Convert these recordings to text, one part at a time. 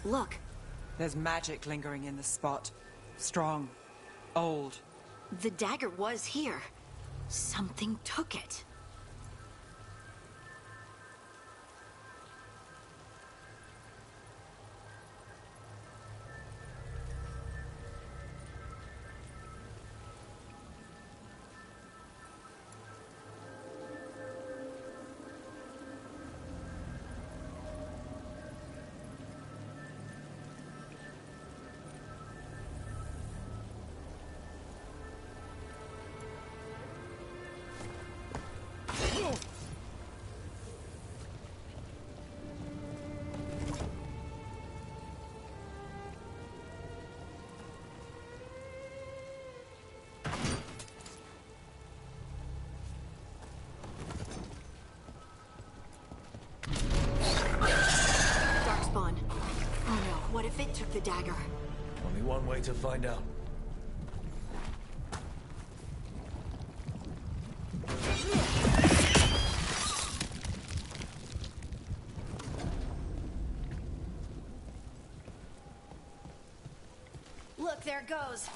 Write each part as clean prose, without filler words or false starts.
Look. There's magic lingering in the spot. Strong. Old. The dagger was here. Something took it. What if it took the dagger? Only one way to find out. Look, there it goes.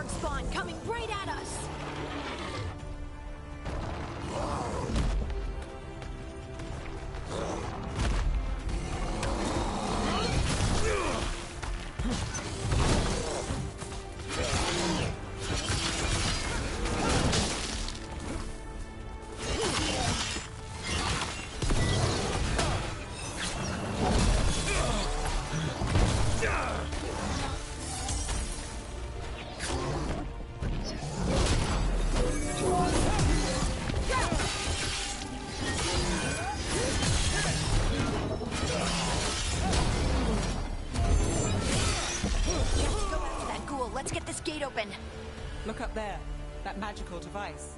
Spawn coming right at us! Let's get this gate open. Look up there. That magical device.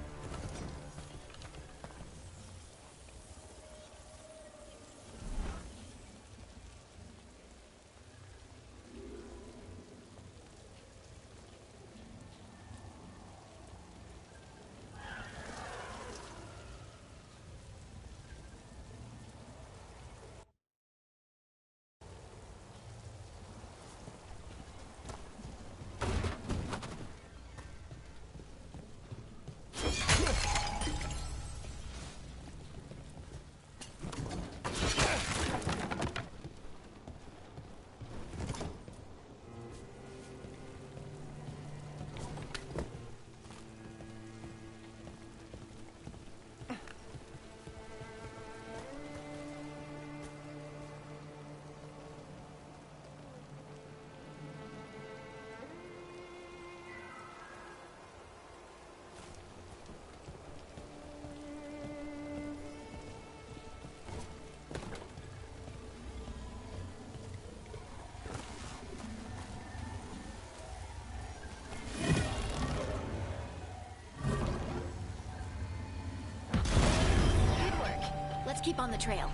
Let's keep on the trail.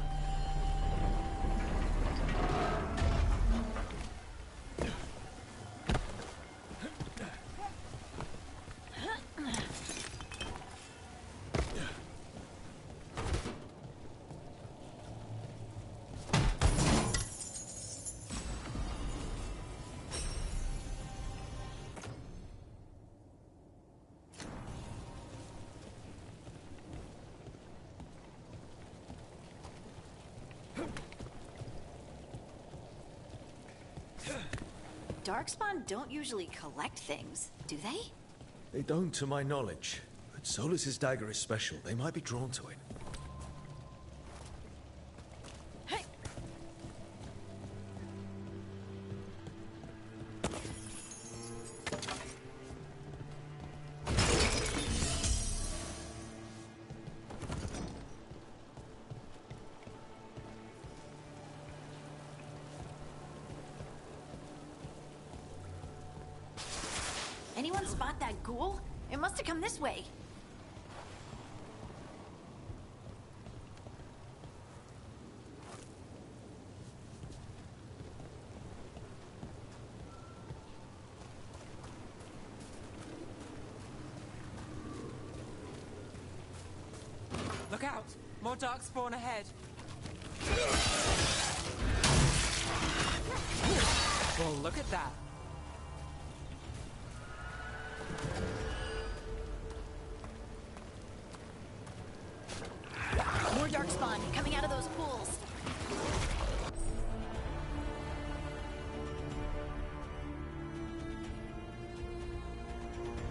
Darkspawn don't usually collect things, do they? They don't, to my knowledge. But Solus's dagger is special. They might be drawn to it. Hey! spot that ghoul? It must have come this way. Look out! More darkspawn ahead. Well, look at that. More darkspawn coming out of those pools.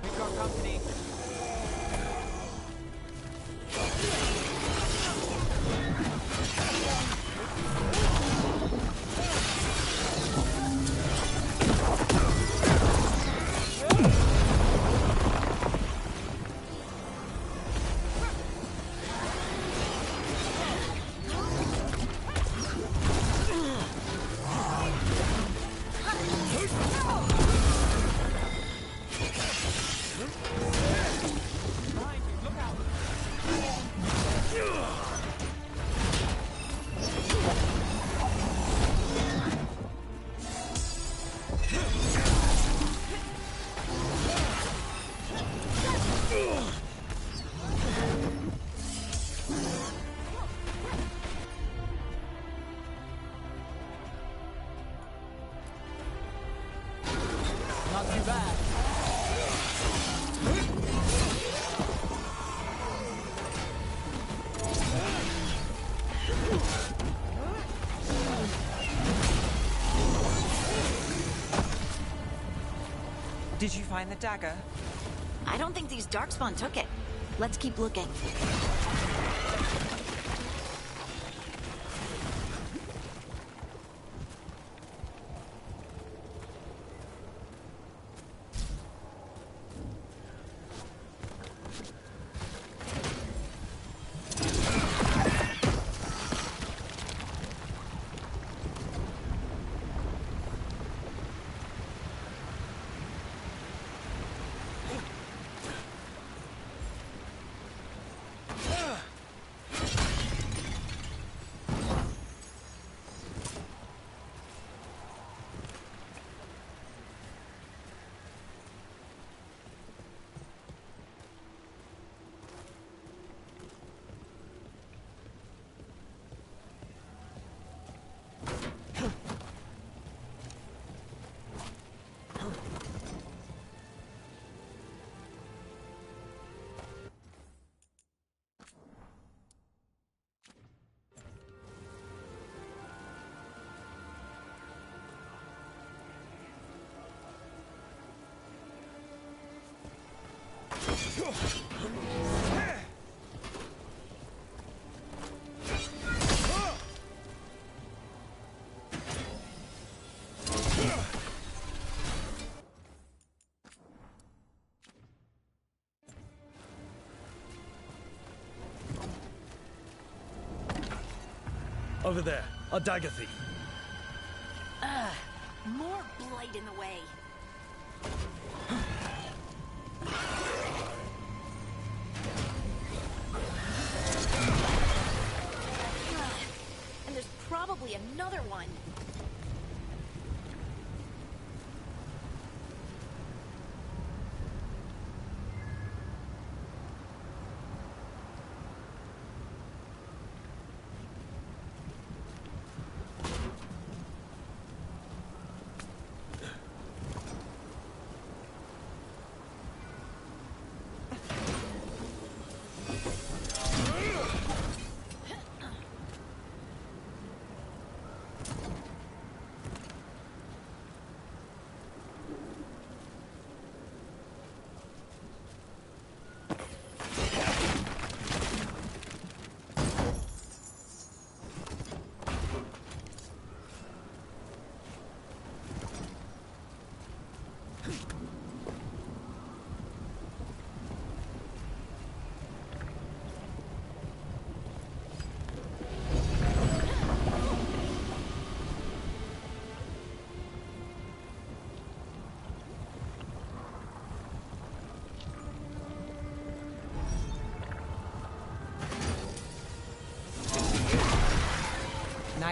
We've got company. Not too bad. Did you find the dagger? I don't think these darkspawn took it. Let's keep looking. Over there, a dagger thief. More blight in the way. And there's probably another one.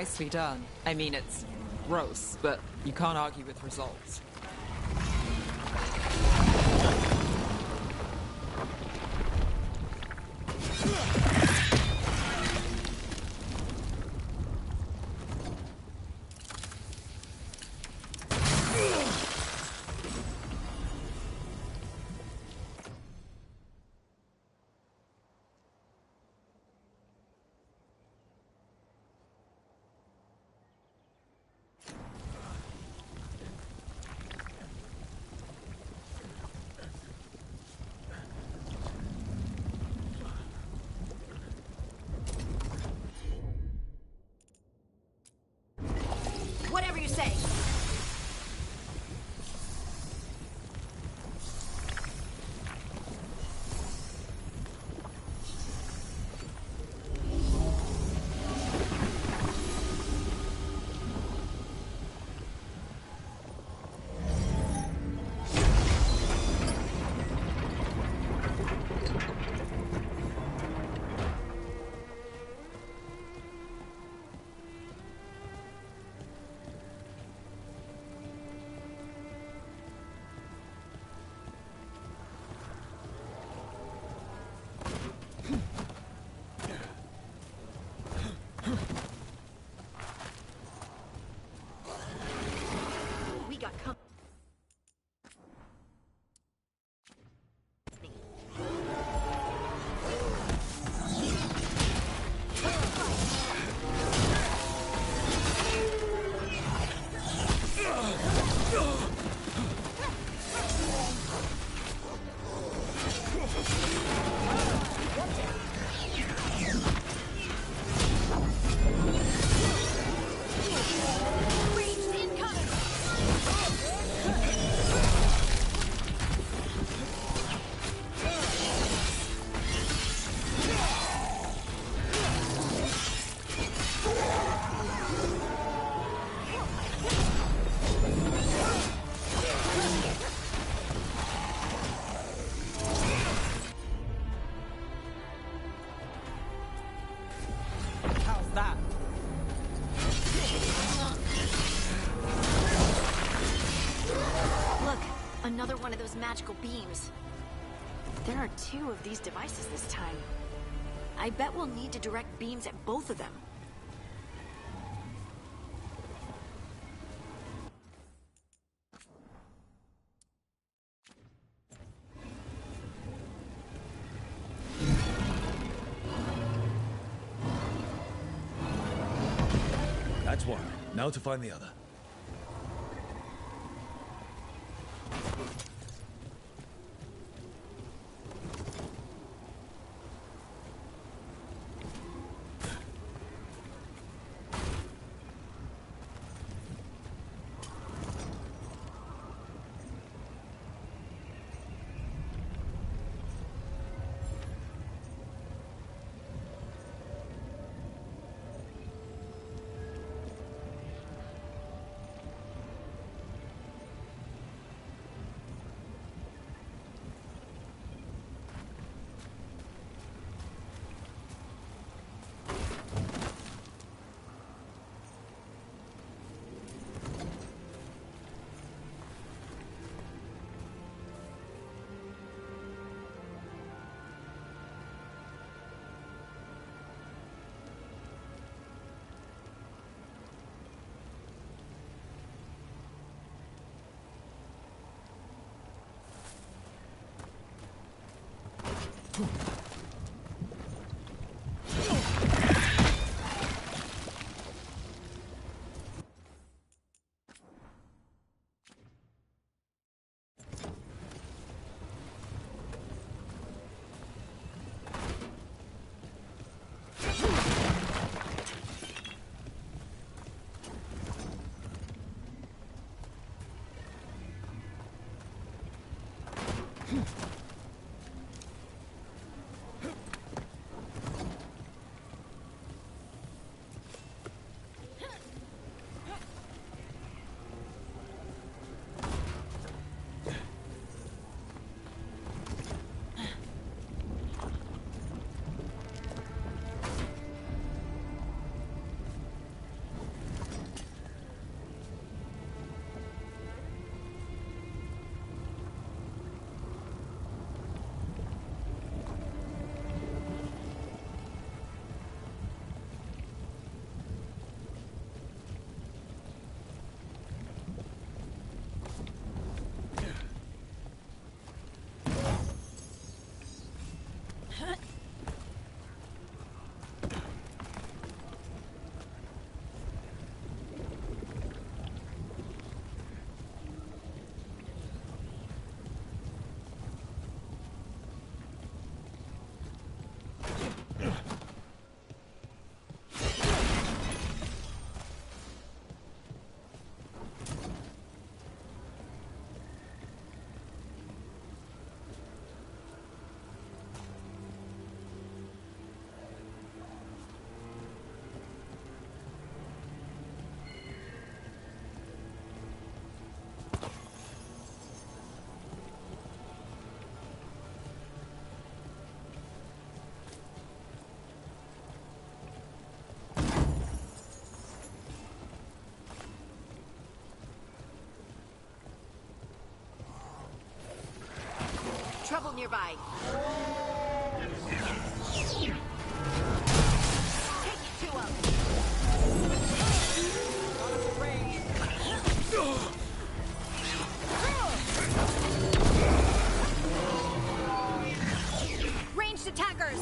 nicely done. I mean, it's gross, but you can't argue with results. Whatever you say. We got company. Ranged incoming! How's that? Look, another one of those magical beams. There are 2 of these devices this time. I bet we'll need to direct beams at both of them. That's one. Now to find the other. nearby. Take it to him. Ranged attackers.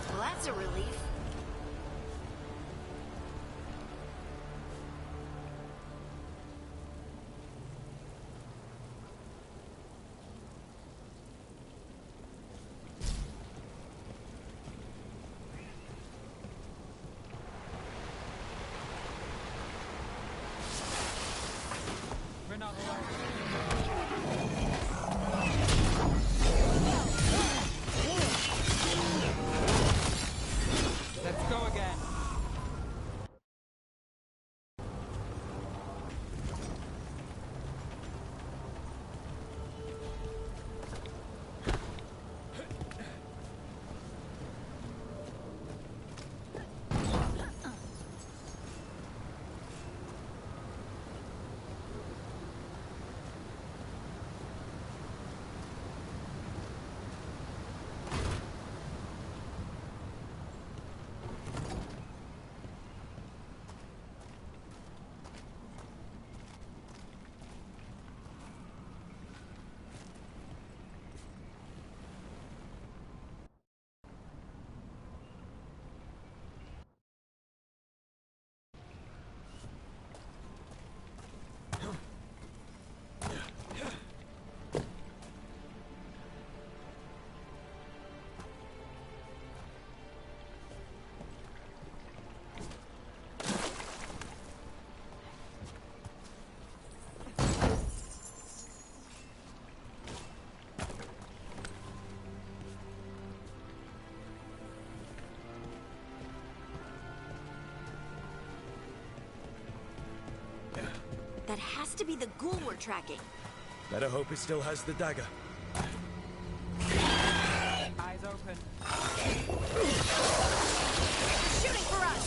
Well, that's a relief. We're not alone. Let's go again. That has to be the ghoul we're tracking. Better hope it still has the dagger. Eyes open. They're shooting for us!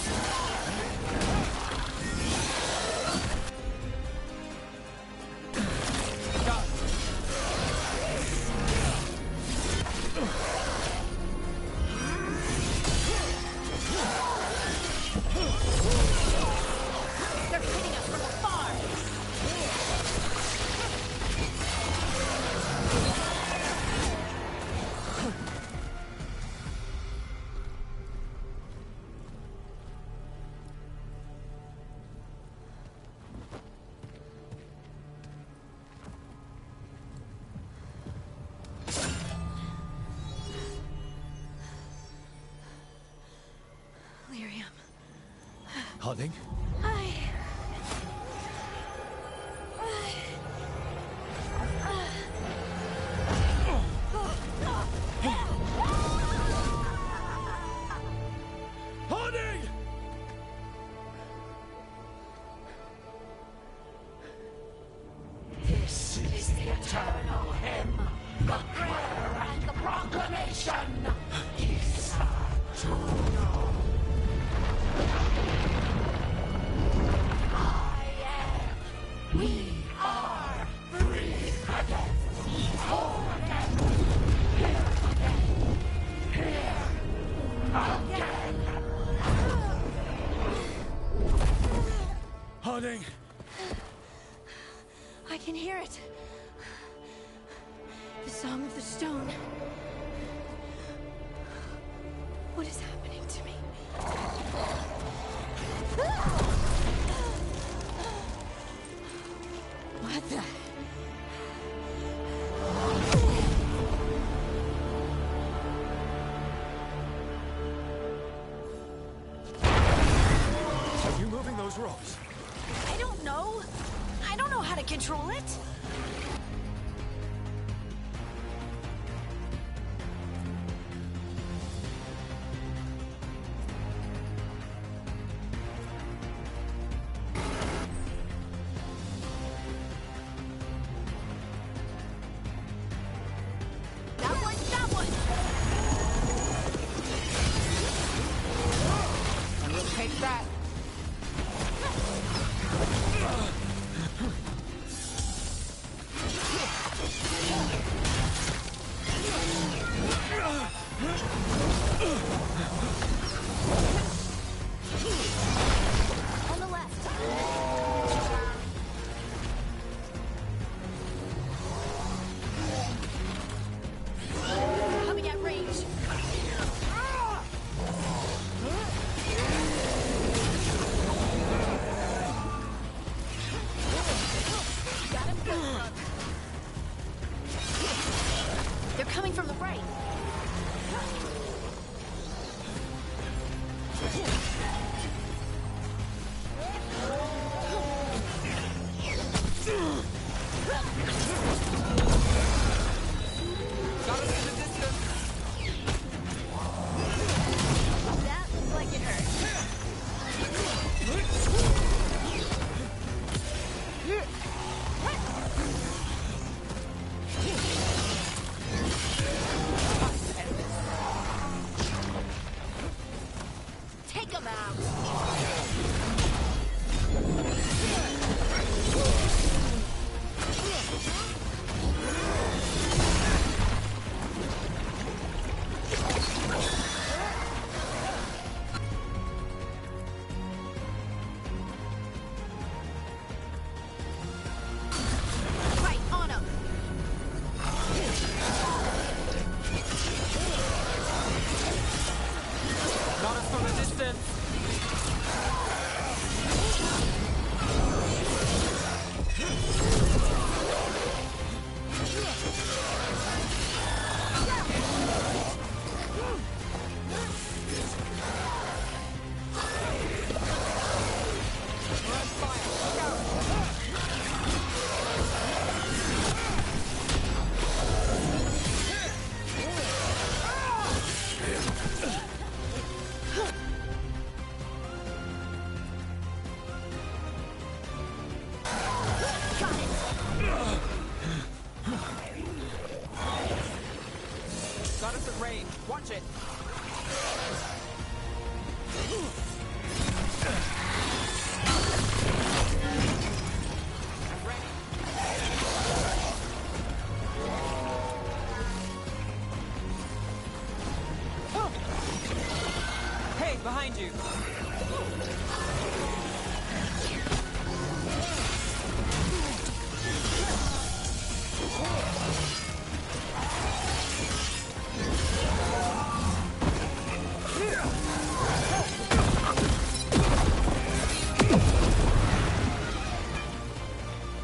They're hitting us from afar! Lyrium. Harding? Harding! This is the eternal hymn, the prayer and the proclamation. Isa to know. I am. We are free again. Whole again. Here again. Here again. Harding! I can hear it. The Song of the Stone. What is happening to me? What the? Are you moving those rocks? I don't know. I don't know how to control it. They're coming from the right. Got us in the distance. That looks like it hurt. Take him out. Right on him. Got us from a distance. We're on fire. Look out. Got it. Got us at range. Watch it. I'm ready. Hey, behind you.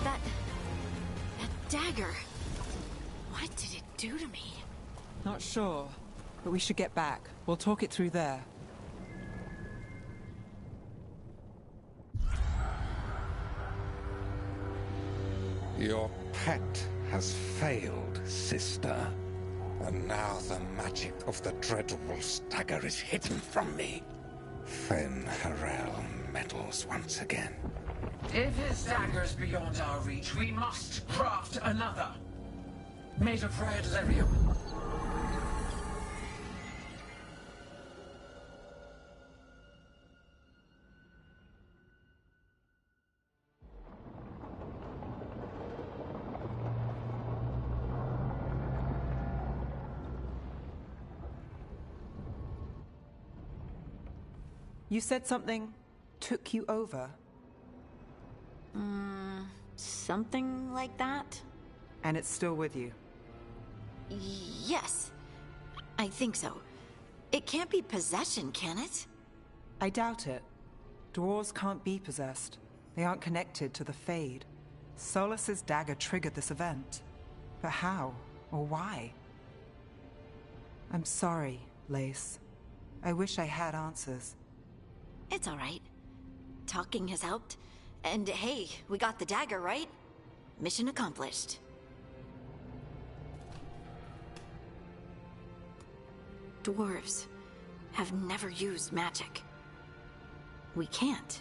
That dagger. What did it do to me? Not sure, but we should get back. We'll talk it through there. Your pet has failed, sister. And now the magic of the dreadful stagger is hidden from me. Fen Harel meddles once again. If his dagger's beyond our reach, we must craft another. Made of red lyrium. You said something took you over, Something like that? and it's still with you. Yes. I think so. It can't be possession, can it? I doubt it. Dwarves can't be possessed. They aren't connected to the Fade. Solus's dagger triggered this event. But how? Or why? I'm sorry, Lace. I wish I had answers. It's all right. Talking has helped. And hey, we got the dagger, right? Mission accomplished. Dwarves have never used magic. We can't.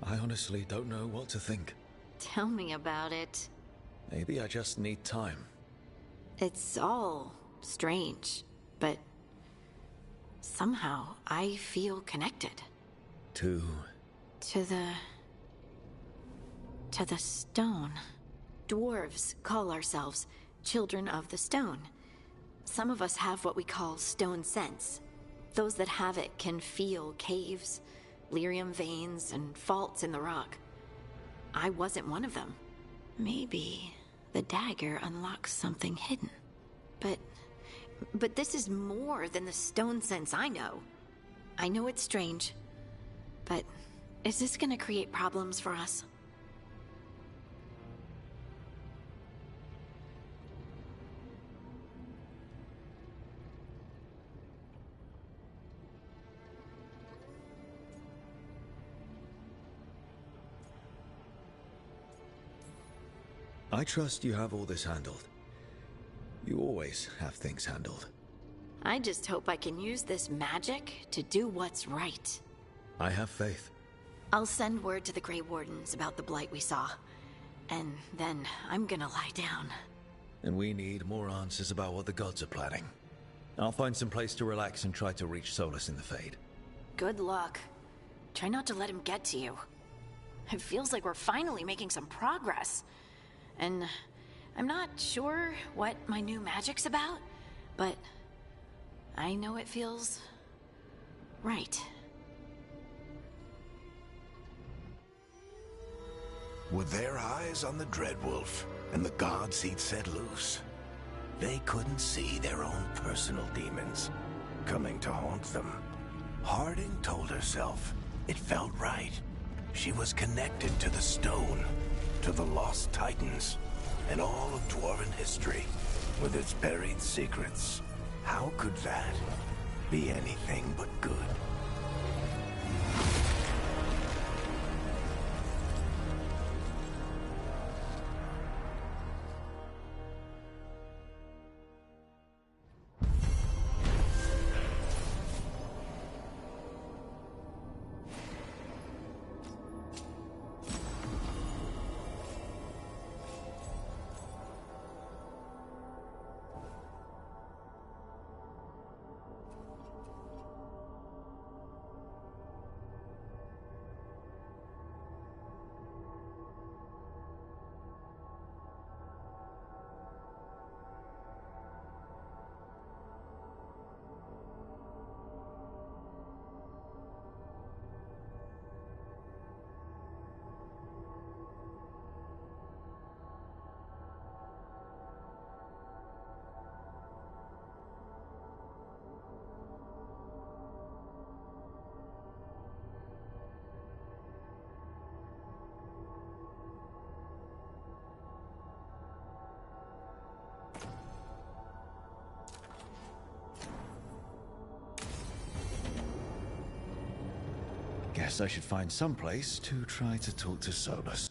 I honestly don't know what to think. Tell me about it. Maybe I just need time. It's all strange, but somehow I feel connected. To... To the stone. Dwarves call ourselves children of the stone. Some of us have what we call stone sense. Those that have it can feel caves, lyrium veins, and faults in the rock. I wasn't one of them. Maybe the dagger unlocks something hidden. But this is more than the stone sense I know. I know it's strange, but Is this gonna create problems for us? I trust you have all this handled. You always have things handled. I just hope I can use this magic to do what's right. I have faith. I'll send word to the Grey Wardens about the blight we saw. And then I'm gonna lie down. And we need more answers about what the gods are planning. I'll find some place to relax and try to reach Solus in the Fade. Good luck. Try not to let him get to you. It feels like we're finally making some progress. And I'm not sure what my new magic's about, but I know it feels right. With their eyes on the Dreadwolf and the gods he'd set loose, they couldn't see their own personal demons coming to haunt them. Harding told herself it felt right. She was connected to the stone, to the lost titans, and all of Dwarven history, with its buried secrets. How could that be anything but good? Guess I should find some place to try to talk to Solus.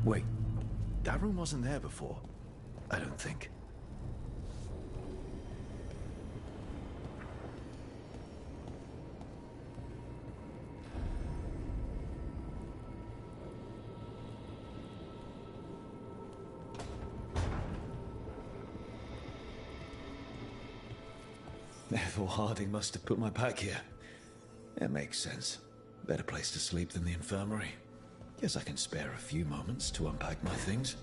Wait, that room wasn't there before. I don't think. Therefore, Harding must have put my pack here. It makes sense. Better place to sleep than the infirmary. Guess I can spare a few moments to unpack my things.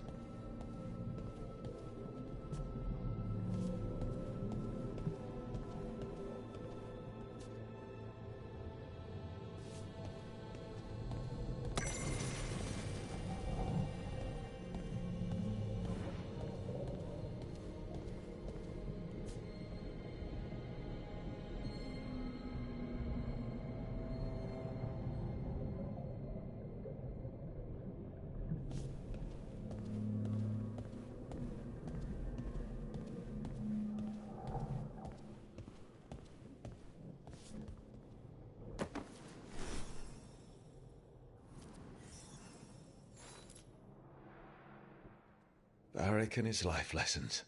Varric and his life lessons.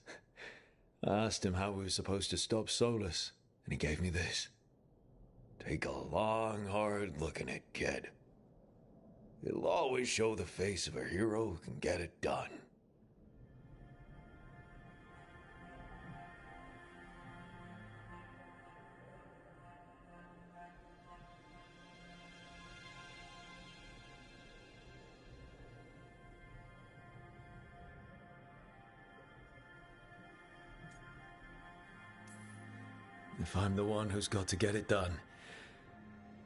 I asked him how we were supposed to stop Solus, and he gave me this. Take a long, hard look in it, kid. It'll always show the face of a hero who can get it done. If I'm the one who's got to get it done,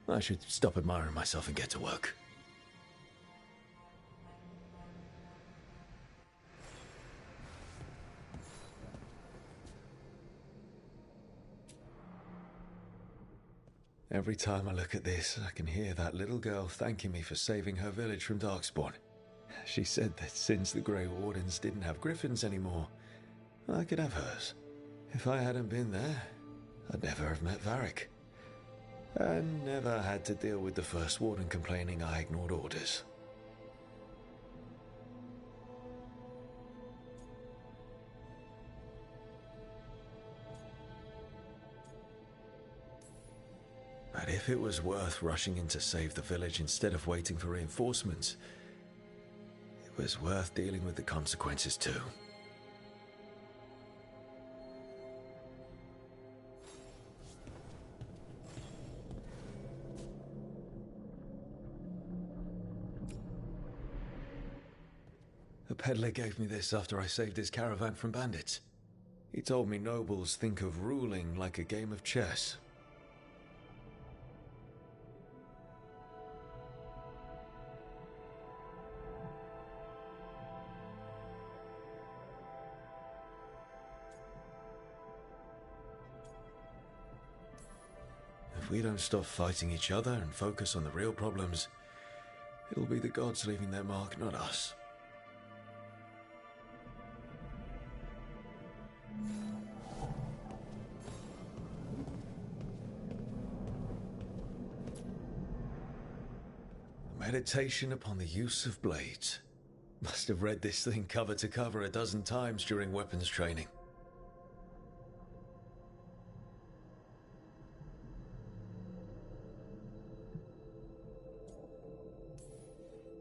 I should stop admiring myself and get to work. Every time I look at this, I can hear that little girl thanking me for saving her village from Darkspawn. She said that since the Grey Wardens didn't have griffins anymore, I could have hers. If I hadn't been there, I'd never have met Varric. And never had to deal with the First Warden complaining I ignored orders. But if it was worth rushing in to save the village instead of waiting for reinforcements, it was worth dealing with the consequences too. The peddler gave me this after I saved his caravan from bandits. He told me nobles think of ruling like a game of chess. If we don't stop fighting each other and focus on the real problems, it'll be the gods leaving their mark, not us. Meditation upon the use of blades. Must have read this thing cover to cover a dozen times during weapons training.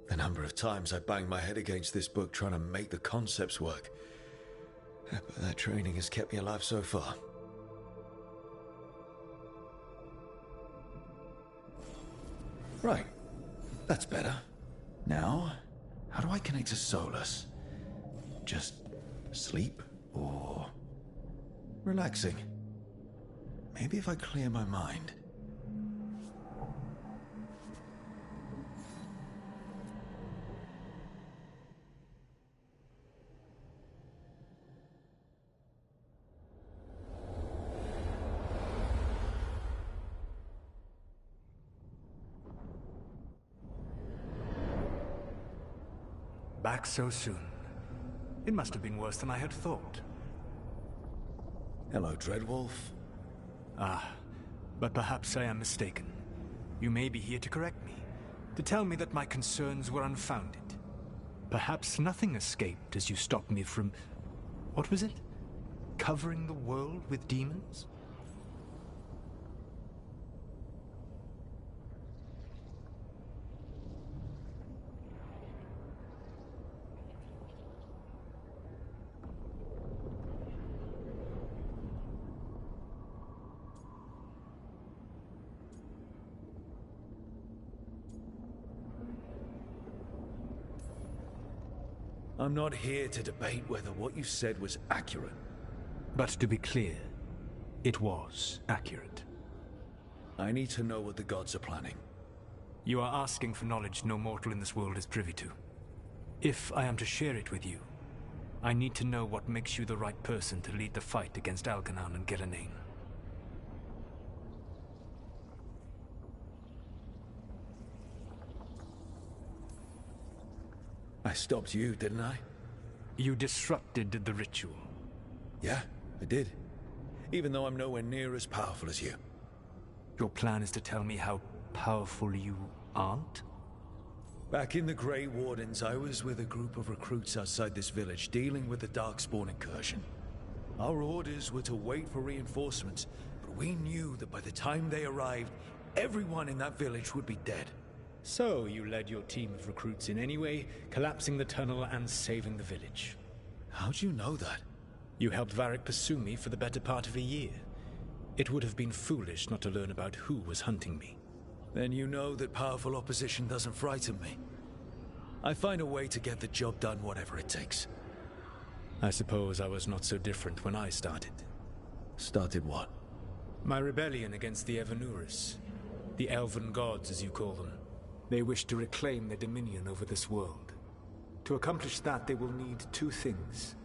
The number of times I banged my head against this book trying to make the concepts work. But that training has kept me alive so far. Right. That's better. Now, how do I connect to Solus? Just sleep or relaxing? Maybe if I clear my mind. Back so soon. It must have been worse than I had thought. Hello, Dreadwolf. Ah, but perhaps I am mistaken. You may be here to correct me, to tell me that my concerns were unfounded. Perhaps nothing escaped as you stopped me from... what was it? Covering the world with demons? I'm not here to debate whether what you said was accurate. But to be clear, it was accurate. I need to know what the gods are planning. You are asking for knowledge no mortal in this world is privy to. If I am to share it with you, I need to know what makes you the right person to lead the fight against Algernon and Gillenane. I stopped you, didn't I? You disrupted the ritual. Yeah, I did. Even though I'm nowhere near as powerful as you. Your plan is to tell me how powerful you aren't? Back in the Grey Wardens, I was with a group of recruits outside this village dealing with the Darkspawn incursion. Our orders were to wait for reinforcements, but we knew that by the time they arrived, everyone in that village would be dead. So you led your team of recruits in any way, collapsing the tunnel and saving the village. How'd you know that? You helped Varric pursue me for the better part of a year. It would have been foolish not to learn about who was hunting me. Then you know that powerful opposition doesn't frighten me. I find a way to get the job done whatever it takes. I suppose I was not so different when I started. Started what? My rebellion against the Evanuris. The Elven Gods, as you call them. They wish to reclaim their dominion over this world. To accomplish that, they will need two things.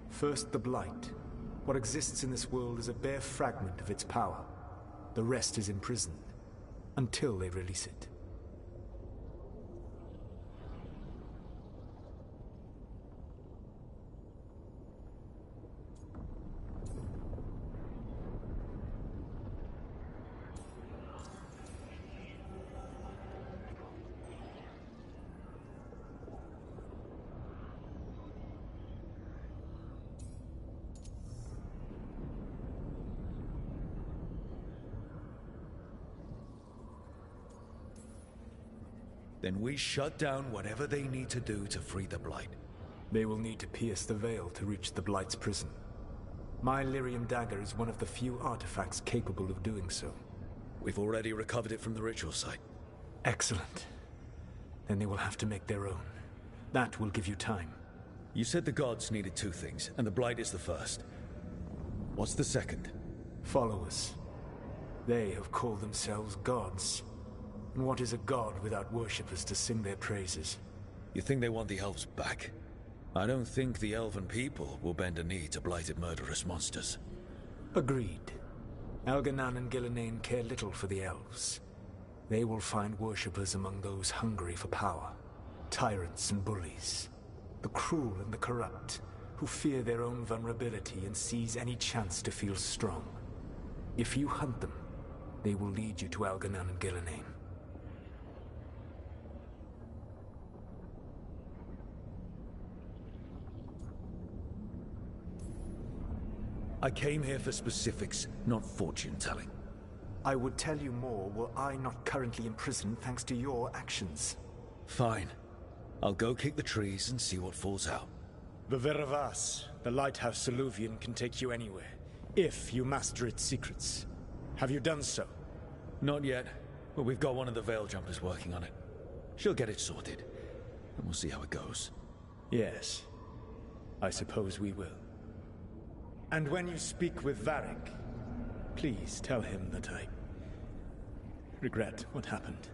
First, the Blight. What exists in this world is a bare fragment of its power. The rest is imprisoned, until they release it. Then we shut down whatever they need to do to free the Blight. They will need to pierce the veil to reach the Blight's prison. My Lyrium dagger is one of the few artifacts capable of doing so. We've already recovered it from the ritual site. Excellent. Then they will have to make their own. That will give you time. You said the gods needed two things, and the Blight is the first. What's the second? Followers. They have called themselves gods. And what is a god without worshippers to sing their praises? You think they want the elves back? I don't think the elven people will bend a knee to blighted murderous monsters. Agreed. Algernon and Gillenane care little for the elves. They will find worshippers among those hungry for power. Tyrants and bullies. The cruel and the corrupt, who fear their own vulnerability and seize any chance to feel strong. If you hunt them, they will lead you to Algernon and Gillenane. I came here for specifics, not fortune-telling. I would tell you more were I not currently imprisoned thanks to your actions. Fine. I'll go kick the trees and see what falls out. The Veravas, the lighthouse Soluvian, can take you anywhere, if you master its secrets. Have you done so? Not yet, but we've got one of the Veil Jumpers working on it. She'll get it sorted, and we'll see how it goes. Yes, I suppose we will. And when you speak with Varric, please tell him that I regret what happened.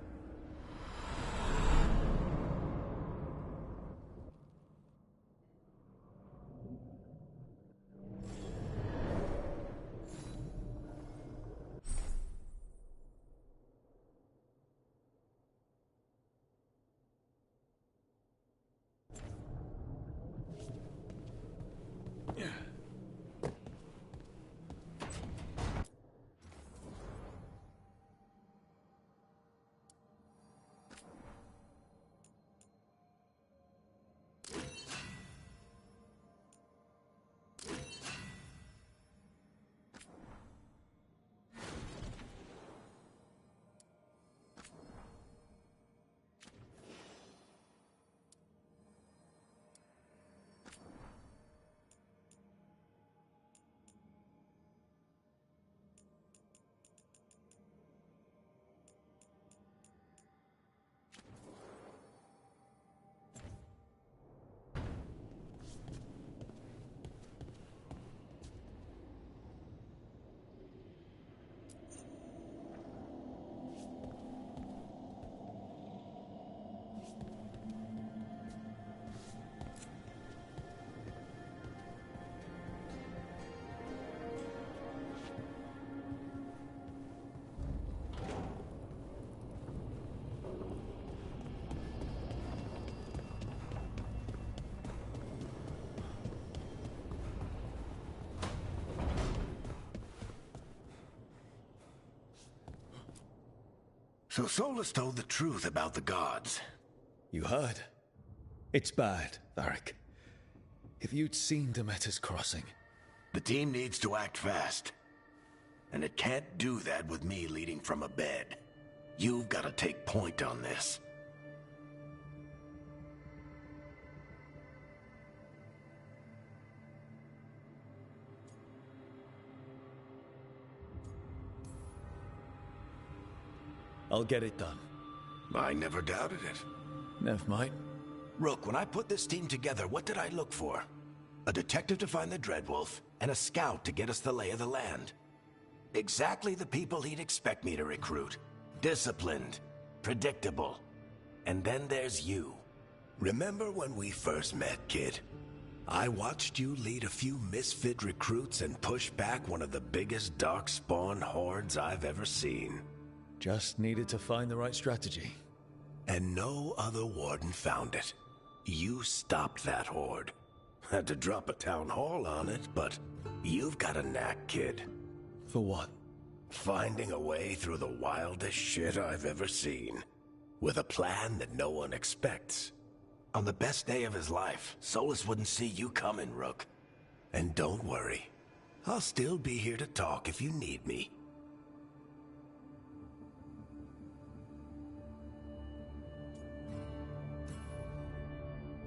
So Solus told the truth about the gods. You heard? It's bad, Varric. If you'd seen Demeter's crossing... The team needs to act fast. And it can't do that with me leading from a bed. You've got to take point on this. I'll get it done. I never doubted it. Never mind. Rook, when I put this team together, what did I look for? A detective to find the Dreadwolf, and a scout to get us the lay of the land. Exactly the people he'd expect me to recruit. Disciplined, predictable. And then there's you. Remember when we first met, kid? I watched you lead a few misfit recruits and push back one of the biggest darkspawn hordes I've ever seen. Just needed to find the right strategy. And no other warden found it. You stopped that horde. Had to drop a town hall on it, but you've got a knack, kid. For what? Finding a way through the wildest shit I've ever seen. With a plan that no one expects. On the best day of his life, Solus wouldn't see you coming, Rook. And don't worry. I'll still be here to talk if you need me.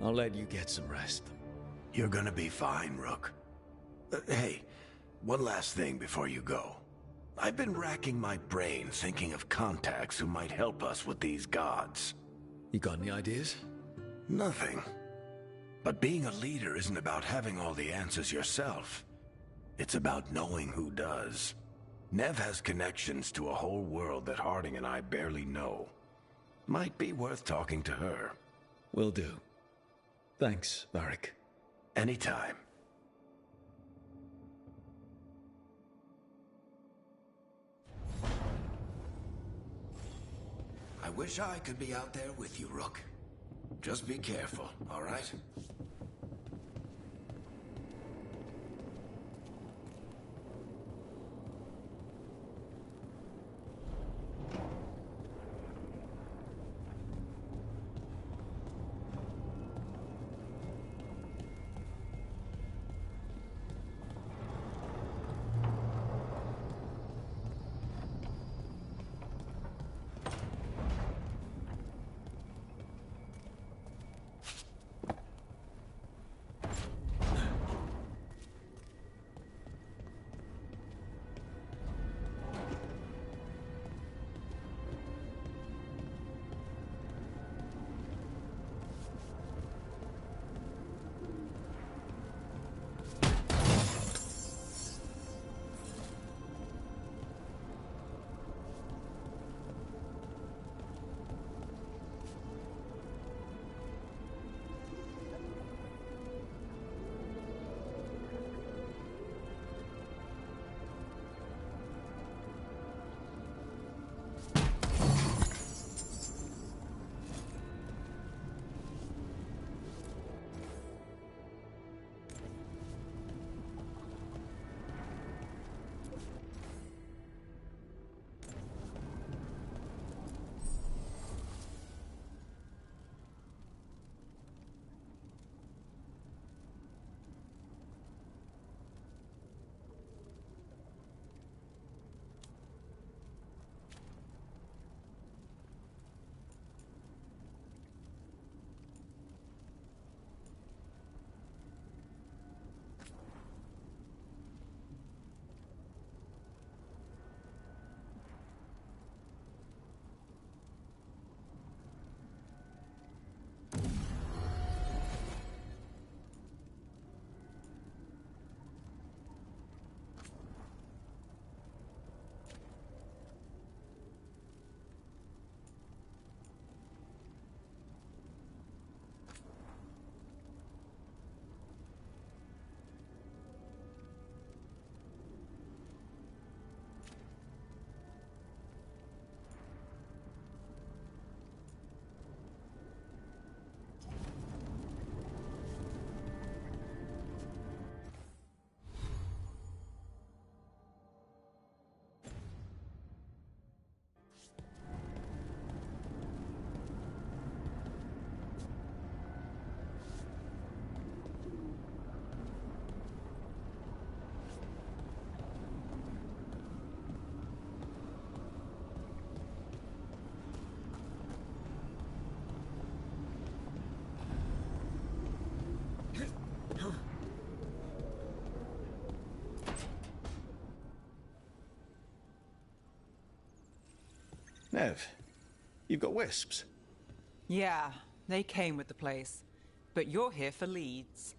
I'll let you get some rest. You're gonna be fine, Rook. Hey, one last thing before you go. I've been racking my brain thinking of contacts who might help us with these gods. You got any ideas? Nothing. But being a leader isn't about having all the answers yourself. It's about knowing who does. Nev has connections to a whole world that Harding and I barely know. Might be worth talking to her. Will do. Thanks, Varric. Anytime. I wish I could be out there with you, Rook. Just be careful, all right? Nev, you've got wisps. Yeah, they came with the place. But you're here for leads.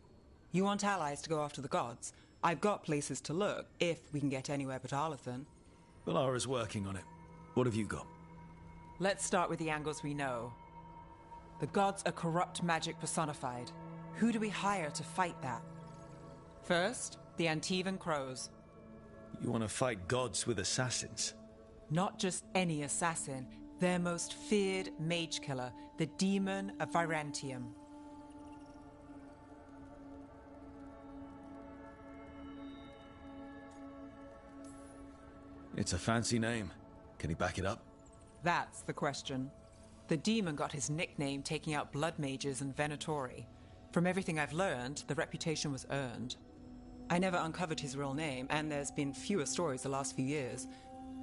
You want allies to go after the gods? I've got places to look, if we can get anywhere but Arlathan. Valara's working on it. What have you got? Let's start with the angles we know. The gods are corrupt magic personified. Who do we hire to fight that? First, the Antivan Crows. You want to fight gods with assassins? Not just any assassin, their most feared mage killer, the Demon of Virantium. It's a fancy name. Can he back it up? That's the question. The demon got his nickname taking out blood mages and Venatori. From everything I've learned, the reputation was earned. I never uncovered his real name, and there's been fewer stories the last few years,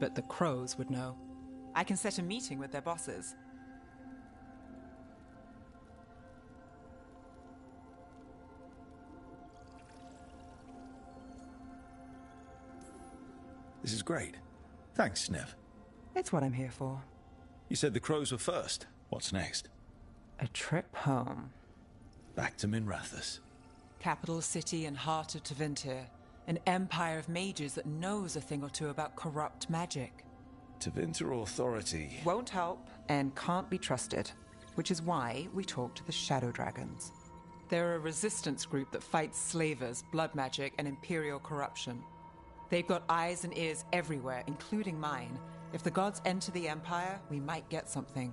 but the Crows would know. I can set a meeting with their bosses. This is great. Thanks, Nev. It's what I'm here for. You said the Crows were first. What's next? A trip home. Back to Minrathous. Capital city and heart of Tevinter. An empire of mages that knows a thing or two about corrupt magic. Tevinter authority. Won't help and can't be trusted, which is why we talk to the Shadow Dragons. They're a resistance group that fights slavers, blood magic, and imperial corruption. They've got eyes and ears everywhere, including mine. If the gods enter the Empire, we might get something.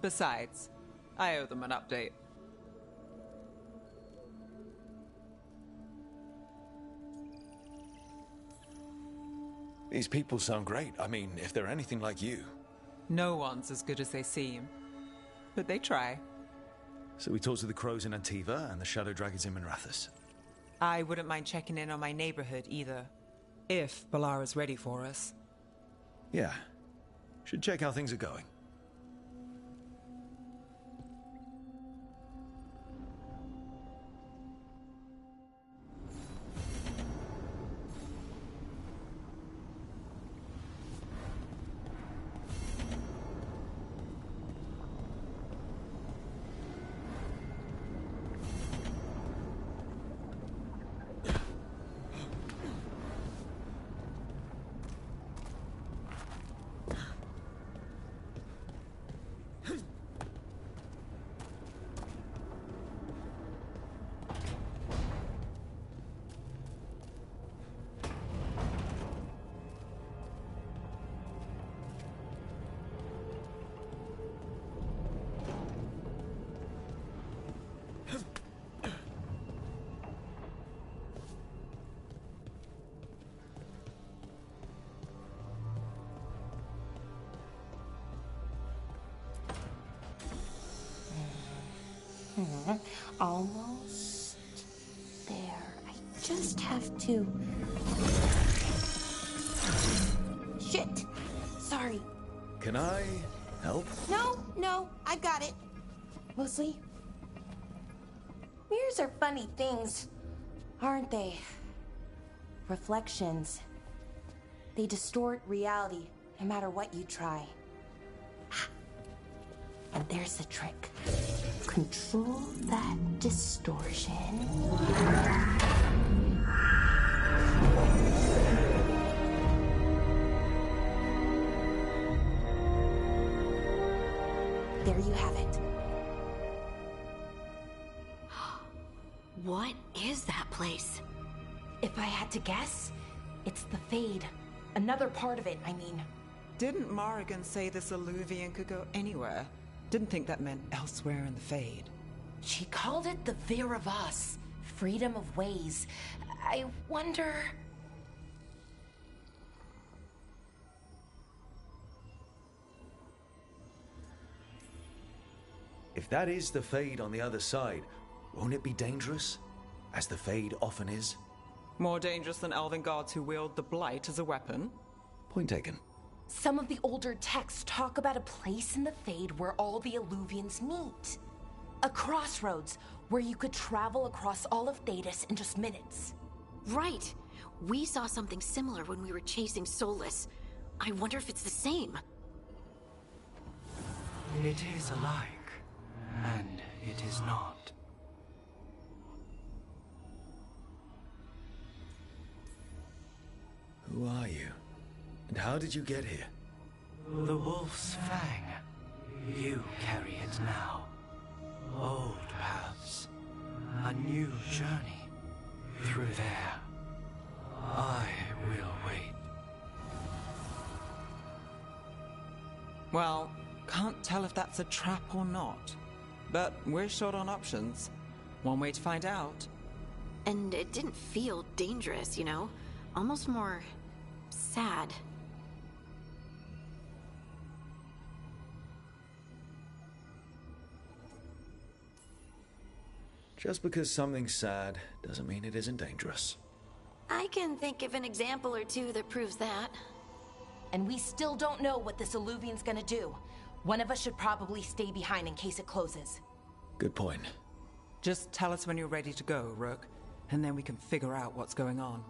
Besides, I owe them an update. These people sound great. I mean, if they're anything like you. No one's as good as they seem. But they try. So we talked to the Crows in Antiva and the Shadow Dragons in Minrathous. I wouldn't mind checking in on my neighborhood either. If Balara's ready for us. Yeah. Should check how things are going. Almost there. I just have to... Shit! Sorry. Can I help? No, I've got it. Mostly. Mirrors are funny things, aren't they? Reflections. They distort reality, no matter what you try. And there's the trick. Control that distortion. There you have it. What is that place? If I had to guess, it's the Fade. Another part of it, I mean. Didn't Morrigan say this Alluvian could go anywhere? Didn't think that meant elsewhere in the Fade. She called it the Fear of Us. Freedom of ways. I wonder... If that is the Fade on the other side, won't it be dangerous? As the Fade often is? More dangerous than elven gods who wield the Blight as a weapon? Point taken. Some of the older texts talk about a place in the Fade where all the Alluvians meet. A crossroads where you could travel across all of Thedas in just minutes. Right. We saw something similar when we were chasing Solus. I wonder if it's the same. It is alike, and it is not. Who are you? And how did you get here? The Wolf's Fang. You carry it now. Old paths. A new journey. Through there. I will wait. Well, can't tell if that's a trap or not. But we're short on options. One way to find out. And it didn't feel dangerous, you know? Almost more sad. Just because something's sad doesn't mean it isn't dangerous. I can think of an example or two that proves that. And we still don't know what this Alluvian's gonna do. One of us should probably stay behind in case it closes. Good point. Just tell us when you're ready to go, Rook, and then we can figure out what's going on.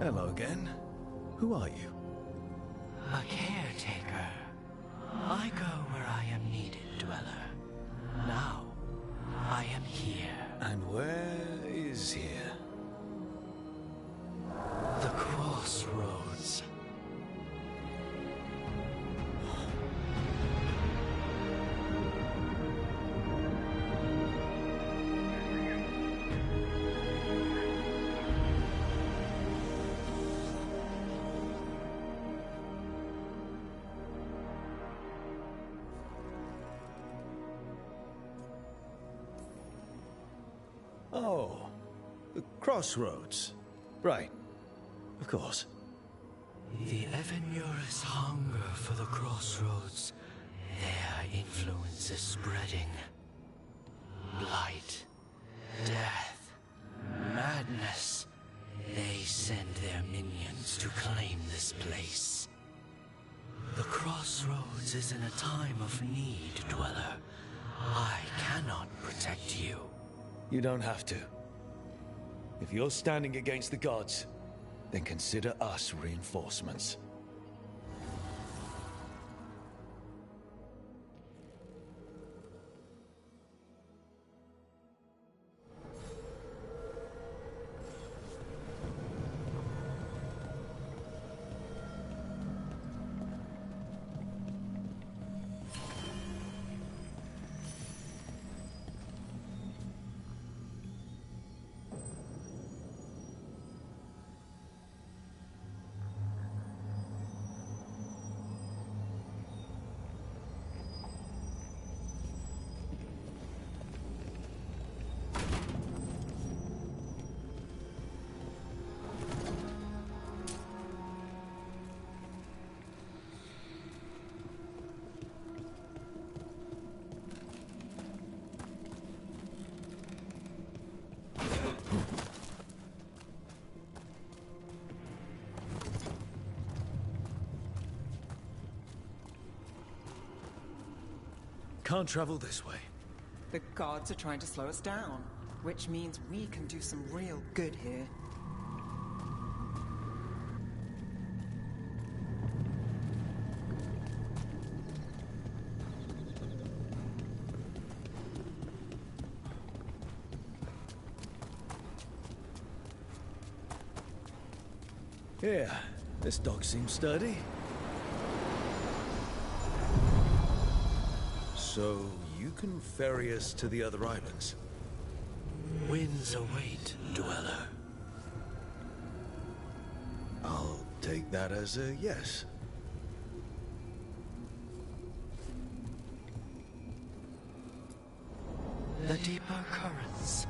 Hello again. Who are you? A caretaker. I go where I am needed, Dweller. Now, I am here. And where is here? The crossroads. Oh, the crossroads. Right. Of course. The Evenurus hunger for the crossroads. Their influence is spreading. Blight, death, madness. They send their minions to claim this place. The crossroads is in a time of need, Dweller. I cannot protect you. You don't have to. If you're standing against the gods, then consider us reinforcements. Can't travel this way. The gods are trying to slow us down, which means we can do some real good here. Here, this dog seems sturdy. So, you can ferry us to the other islands? Winds await, Dweller. I'll take that as a yes. The deeper currents.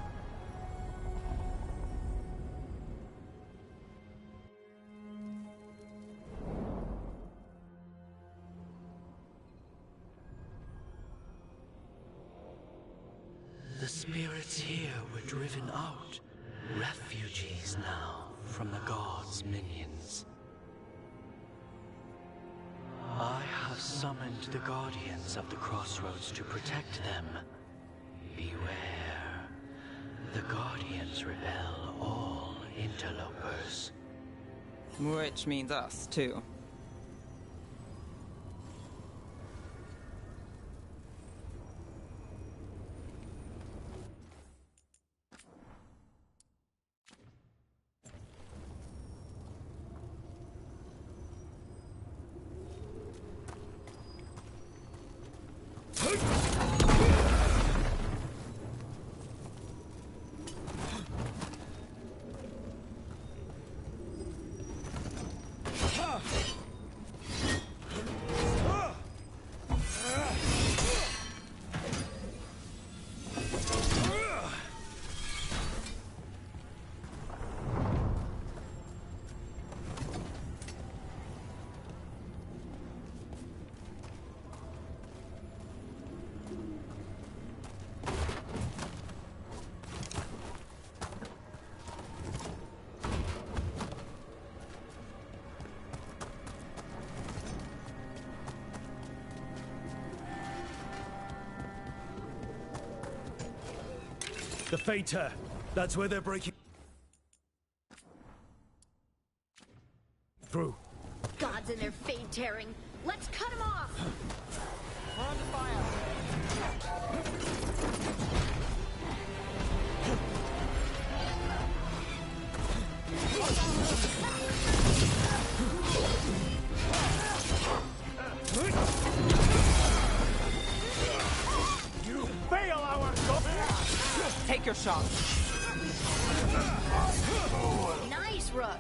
The spirits here were driven out, refugees now from the gods' minions. I have summoned the guardians of the crossroads to protect them. Beware. The guardians repel all interlopers. Which means us, too. The Fater! That's where they're breaking. tearing. Let's cut him off! We're under fire. You fail our goal! Take your shot. Nice, Rook!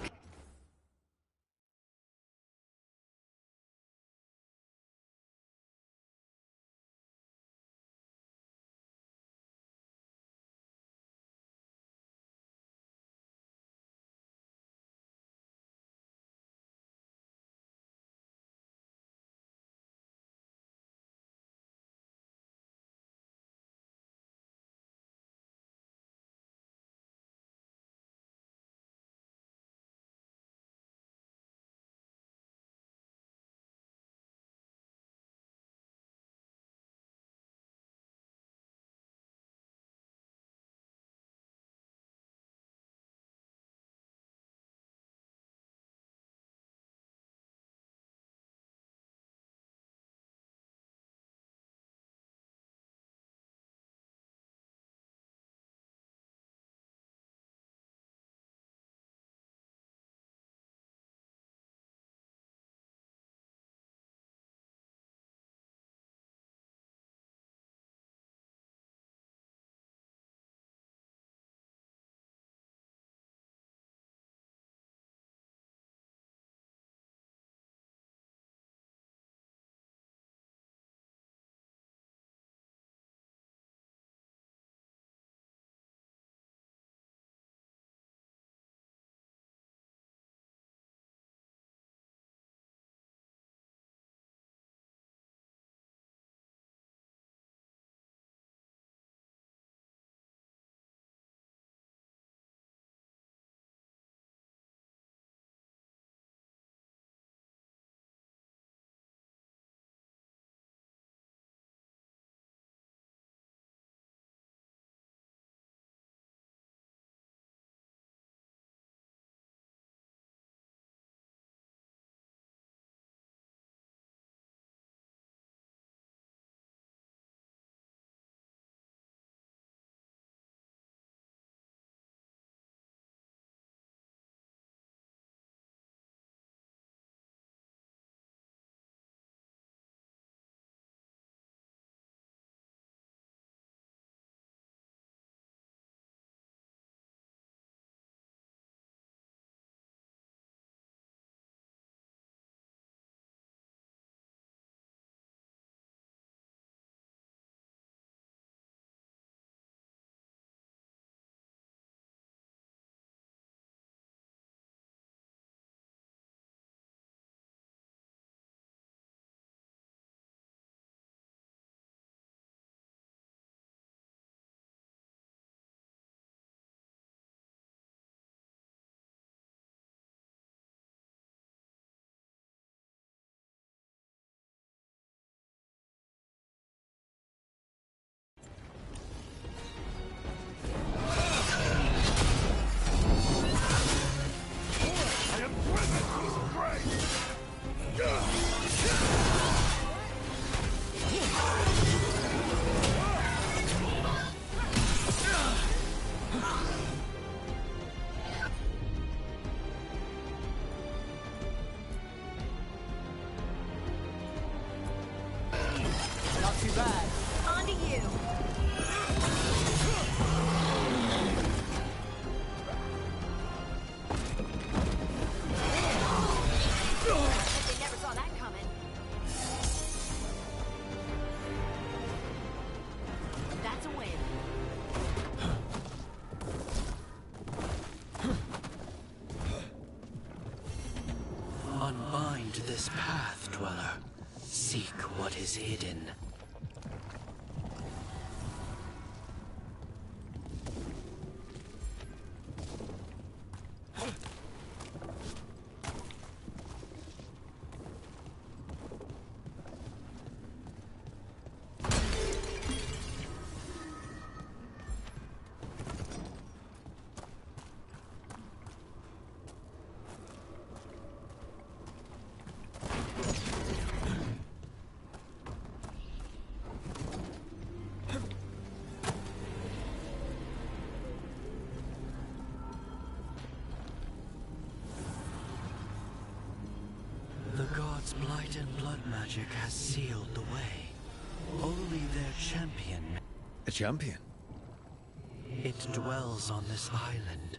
Unbind this path, Dweller. Seek what is hidden. Titan blood magic has sealed the way. Only their champion. A champion? It dwells on this island.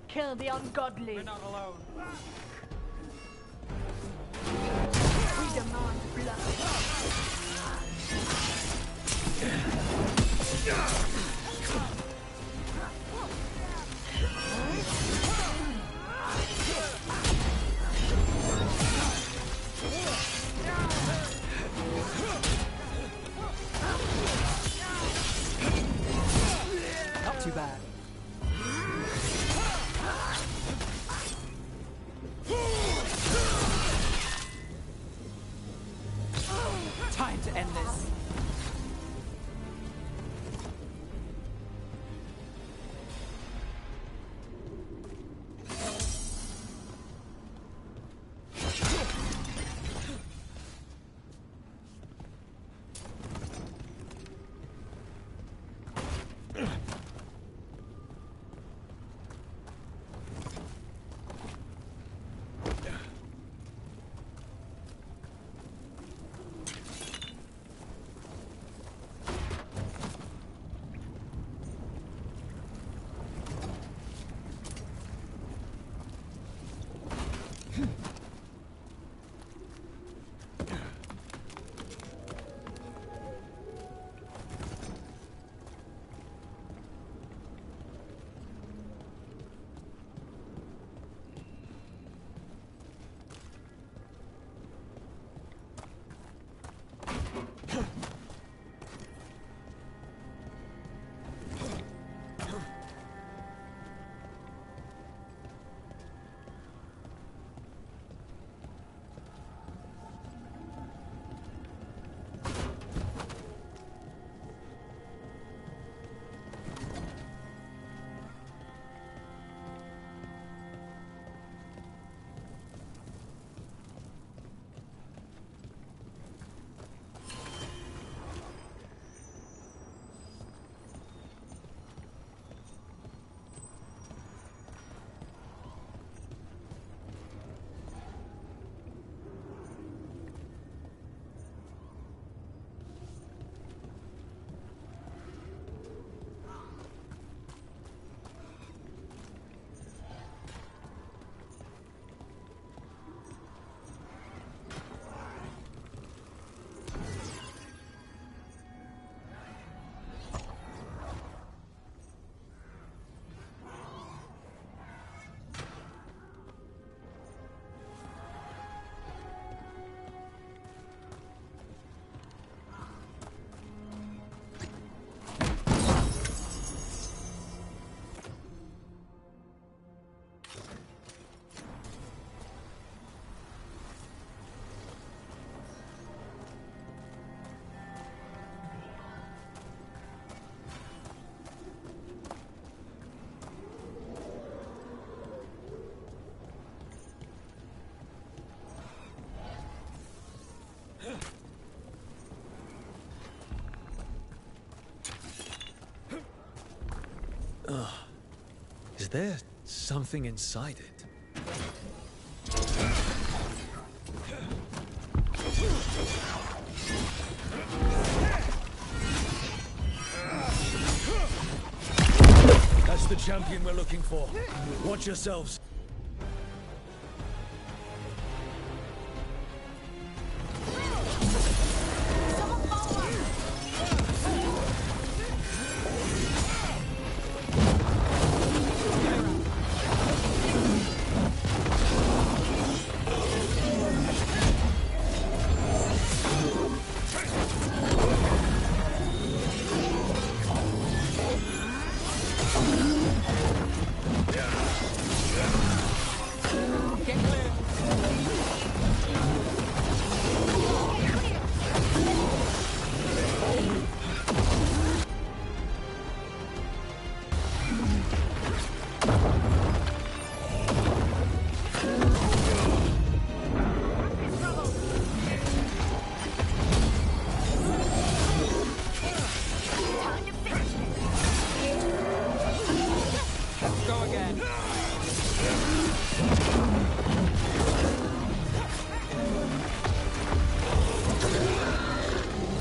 Kill the ungodly. We're not alone. We demand blood. Not too bad. Time to end this. Is there something inside it? That's the champion we're looking for. Watch yourselves.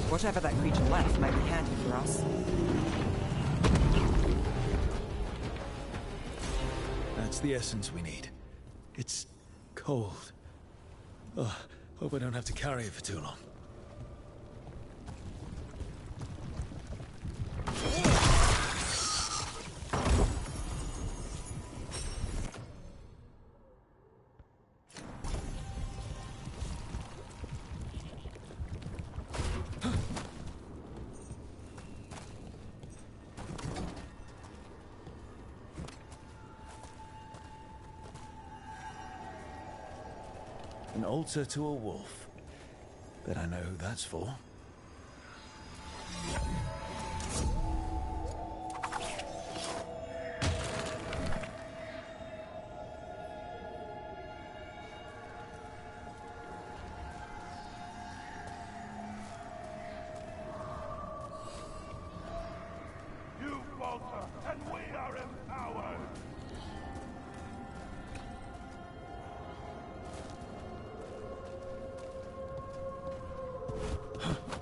Whatever that creature left might be handy for us. That's the essence we need. It's cold. Oh, hope I don't have to carry it for too long. An altar to a wolf. Bet I know who that's for. You falter, and we are empowered! Huh.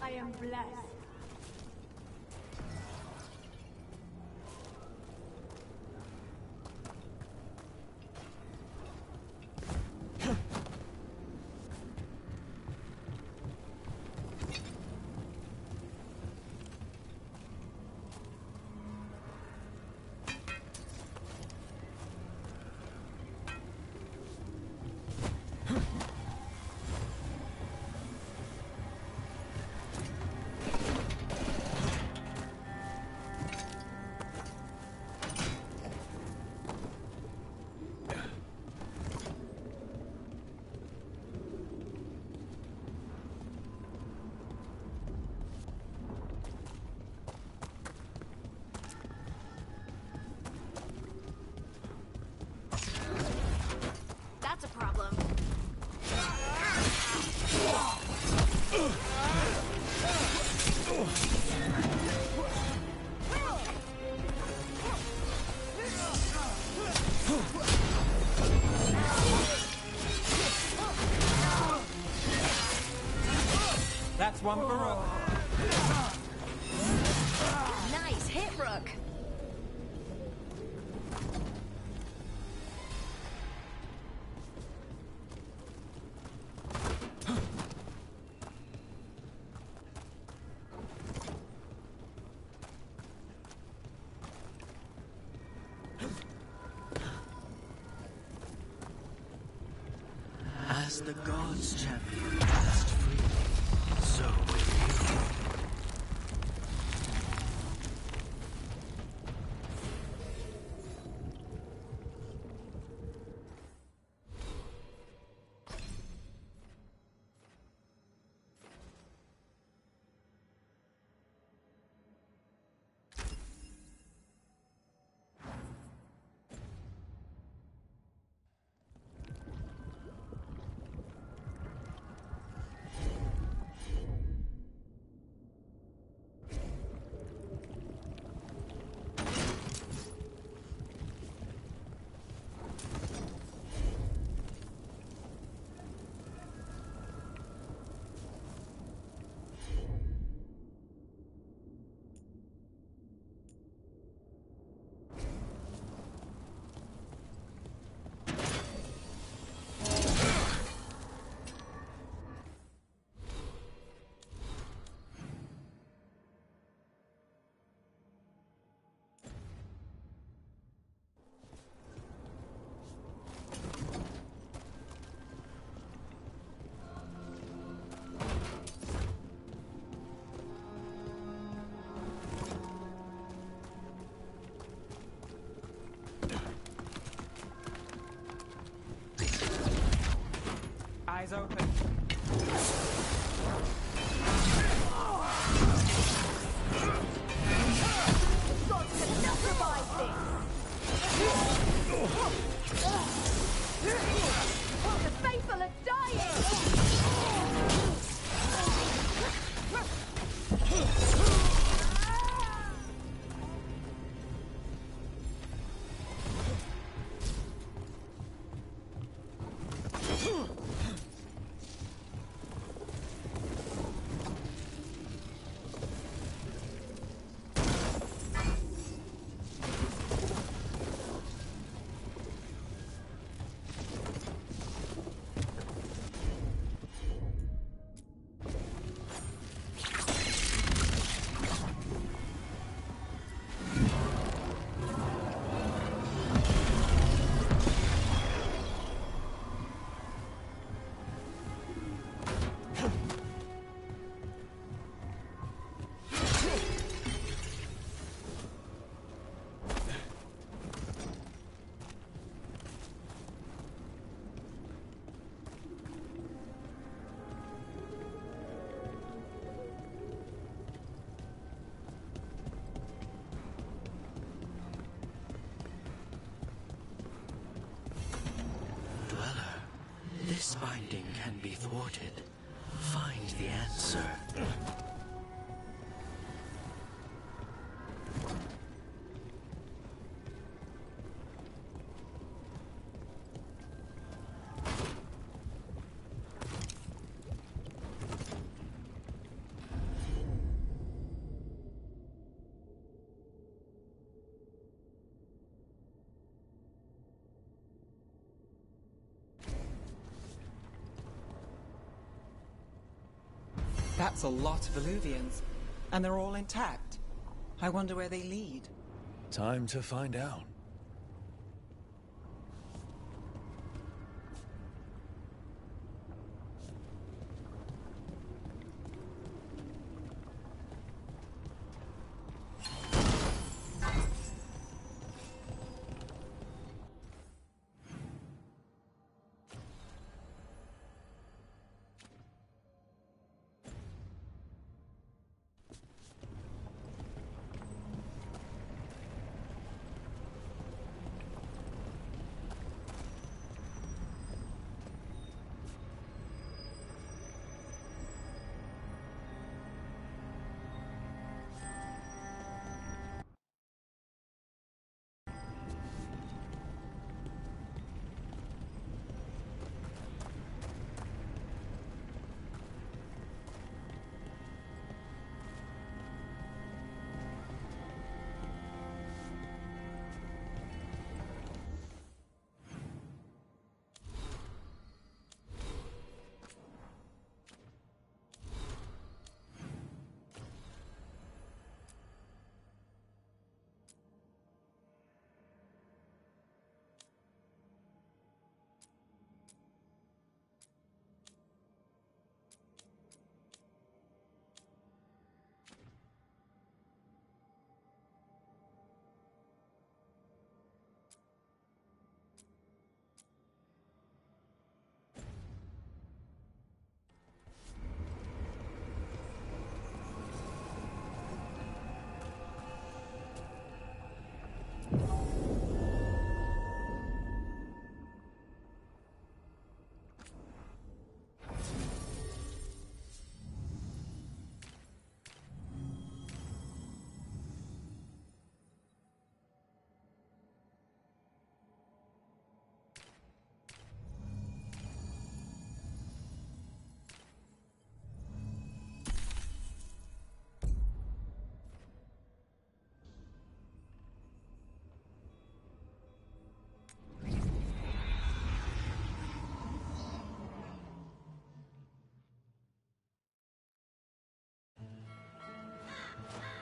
I am blessed. That's a problem. That's one for Rook. Nice hit, Rook. As the gods champion passed freely, so will you. Eyes open. Gods cannot survive this! The faithful are dying! This binding can be thwarted. Find the answer. That's a lot of Illuvians. And they're all intact. I wonder where they lead. Time to find out.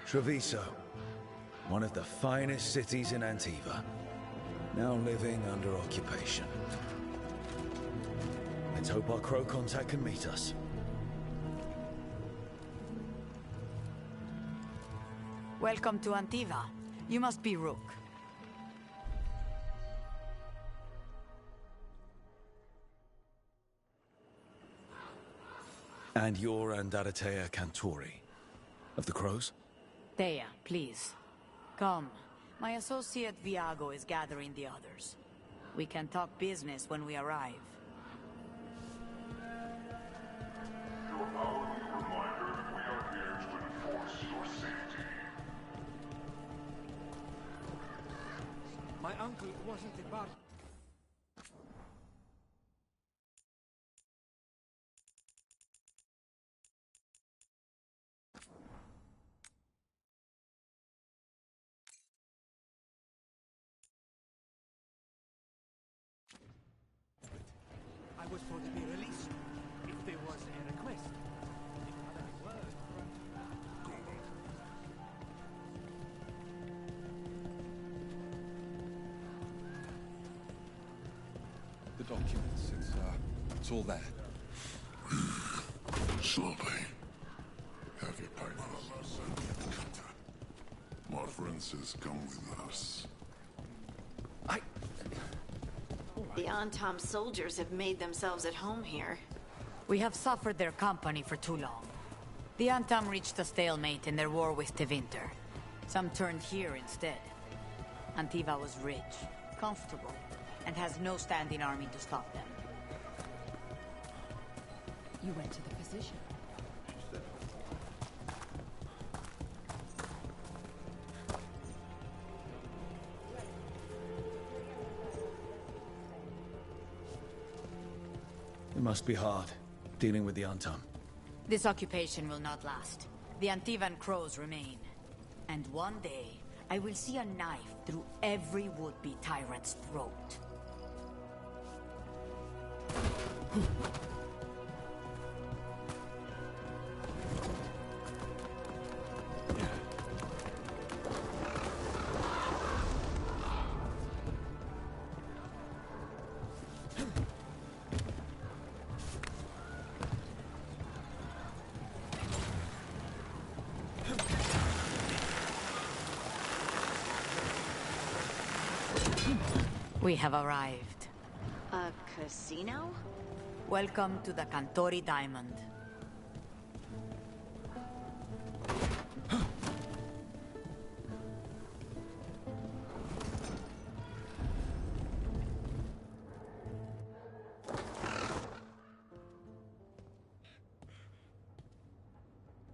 Treviso, one of the finest cities in Antiva, now living under occupation. Let's hope our crow contact can meet us. Welcome to Antiva. You must be Rook. And you're Andaratea Cantori, of the Crows? Thea, please. Come. My associate Viago is gathering the others. We can talk business when we arrive. Your hourly reminder that we are here to enforce your safety. My uncle wasn't about... I was told to be released if there was a request. The documents, it's all there. Slowly. Have your pipe. More friends come with us. The Antom soldiers have made themselves at home here. We have suffered their company for too long. The Antam reached a stalemate in their war with Tevinter. Some turned here instead. Antiva was rich, comfortable, and has no standing army to stop them. You went to the physician. It must be hard, dealing with the Antam. This occupation will not last. The Antivan crows remain. And one day, I will see a knife through every would-be tyrant's throat. We have arrived. A casino? Welcome to the Cantori Diamond.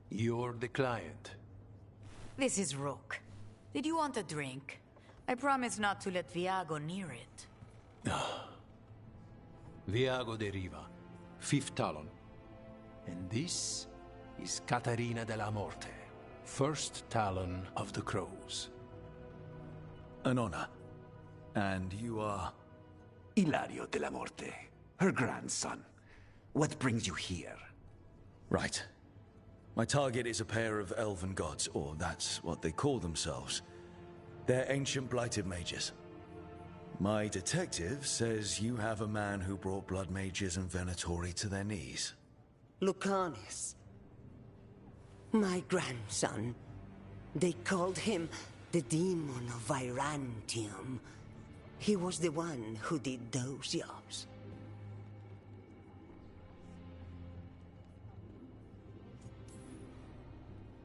You're the client. This is Rook. Did you want a drink? I promise not to let Viago near it. Viago de Riva, 5th Talon. And this is Catarina de la Morte, 1st Talon of the Crows. An honor. And you are? Ilario de la Morte, her grandson. What brings you here? Right. My target is a pair of elven gods, or that's what they call themselves. They're ancient blighted mages. My detective says you have a man who brought blood mages and Venatori to their knees. Lucanus. My grandson. They called him the Demon of Virantium. He was the one who did those jobs.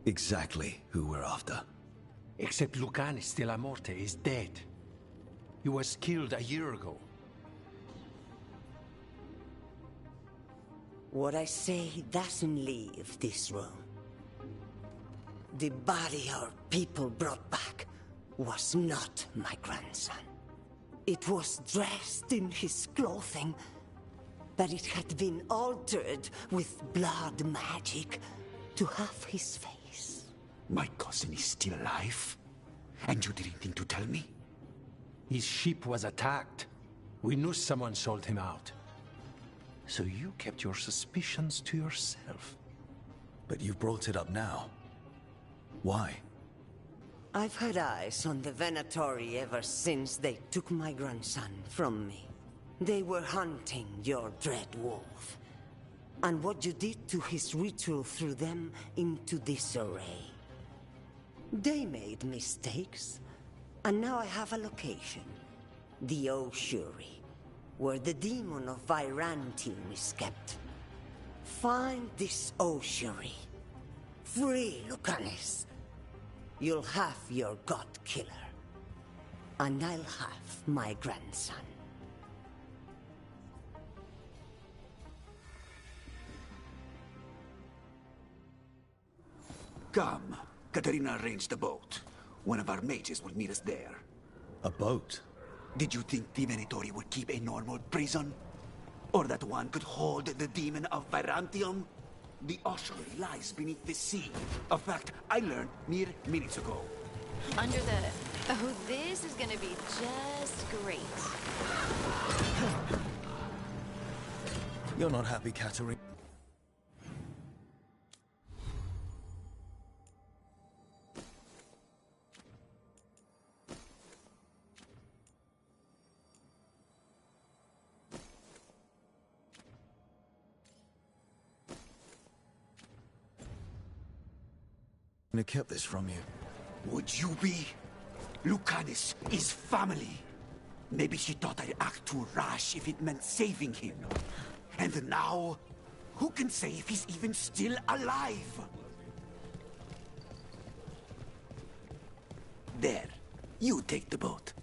Exactly who we're after. Except Lucanus de la Morte is dead. He was killed a year ago. What I say doesn't leave this room. The body our people brought back was not my grandson. It was dressed in his clothing, but it had been altered with blood magic to have his face. My cousin is still alive? And you didn't think to tell me? His ship was attacked. We knew someone sold him out. So you kept your suspicions to yourself. But you've brought it up now. Why? I've had eyes on the Venatori ever since they took my grandson from me. They were hunting your dread wolf. And what you did to his ritual threw them into disarray. They made mistakes, and now I have a location. The Ossuary, where the demon of Virantium is kept. Find this Ossuary. Free Lucanus. You'll have your god killer. And I'll have my grandson. Come. Katarina arranged a boat. One of our mages will meet us there. A boat? Did you think the Venatori would keep a normal prison? Or that one could hold the demon of Virantium? The ossuary lies beneath the sea. A fact I learned mere minutes ago. Under the... Oh, this is gonna be just great. You're not happy, Katarina. I kept this from you. Would you be? Lucanus is family. Maybe she thought I'd act too rash if it meant saving him. And now, who can say if he's even still alive? There, you take the boat.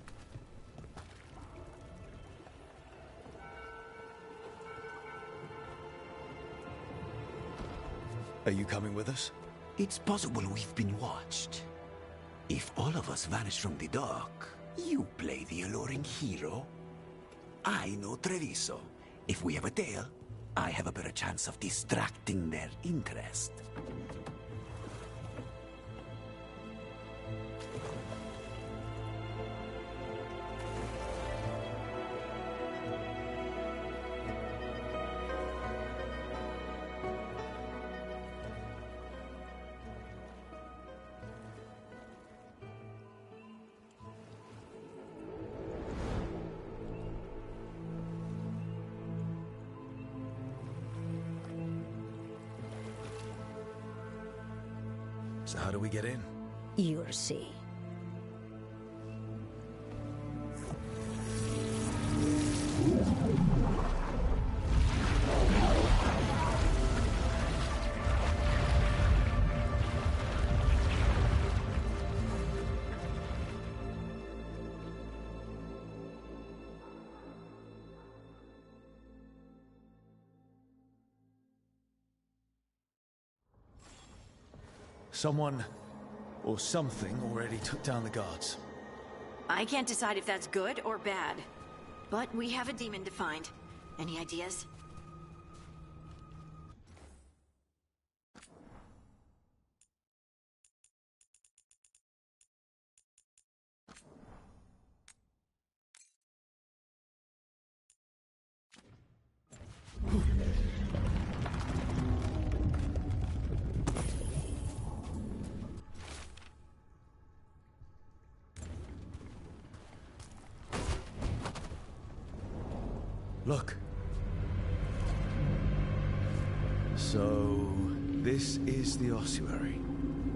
Are you coming with us? It's possible we've been watched. If all of us vanish from the dock, you play the alluring hero. I know Treviso. If we have a tail, I have a better chance of distracting their interest. So how do we get in? You'll see. Someone or something already took down the guards. I can't decide if that's good or bad. But we have a demon to find. Any ideas? Look. So, this is the ossuary.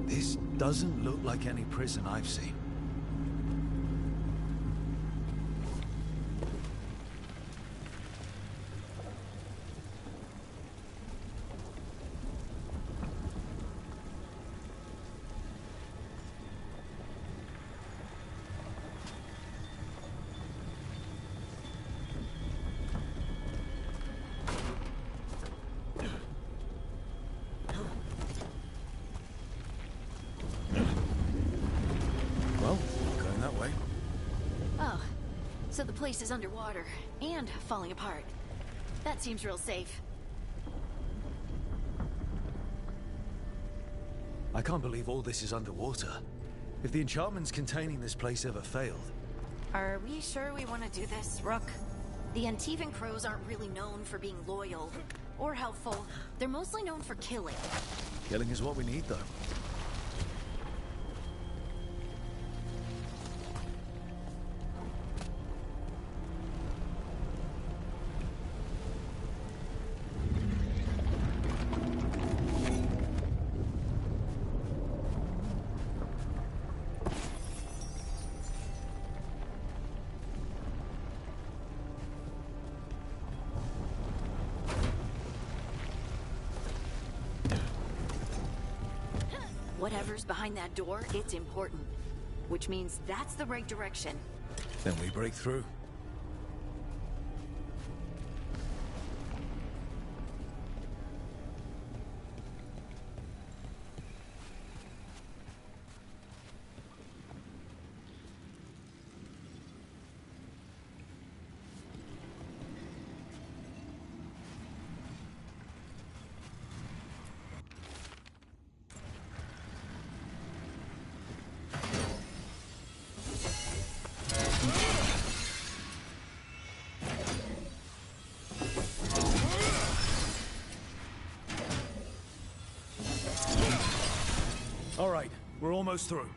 This doesn't look like any prison I've seen. So the place is underwater, and falling apart. That seems real safe. I can't believe all this is underwater. If the enchantments containing this place ever failed... Are we sure we want to do this, Rook? The Antivan Crows aren't really known for being loyal or helpful. They're mostly known for killing. Killing is what we need, though. Whatever's behind that door, it's important. Which means that's the right direction. Then we break through. All right, we're almost through.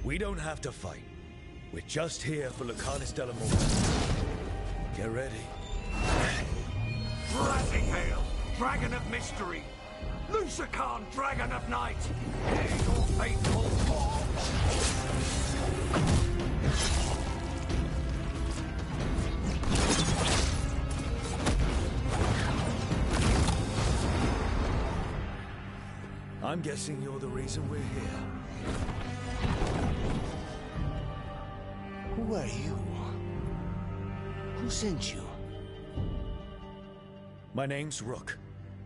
We don't have to fight. We're just here for Lucanus de la Morte. Get ready. Rising Hail, Dragon of Mystery! Lucican, Dragon of Night! Hear your faithful form! I'm guessing you're the reason we're here. Who are you? Who sent you? My name's Rook.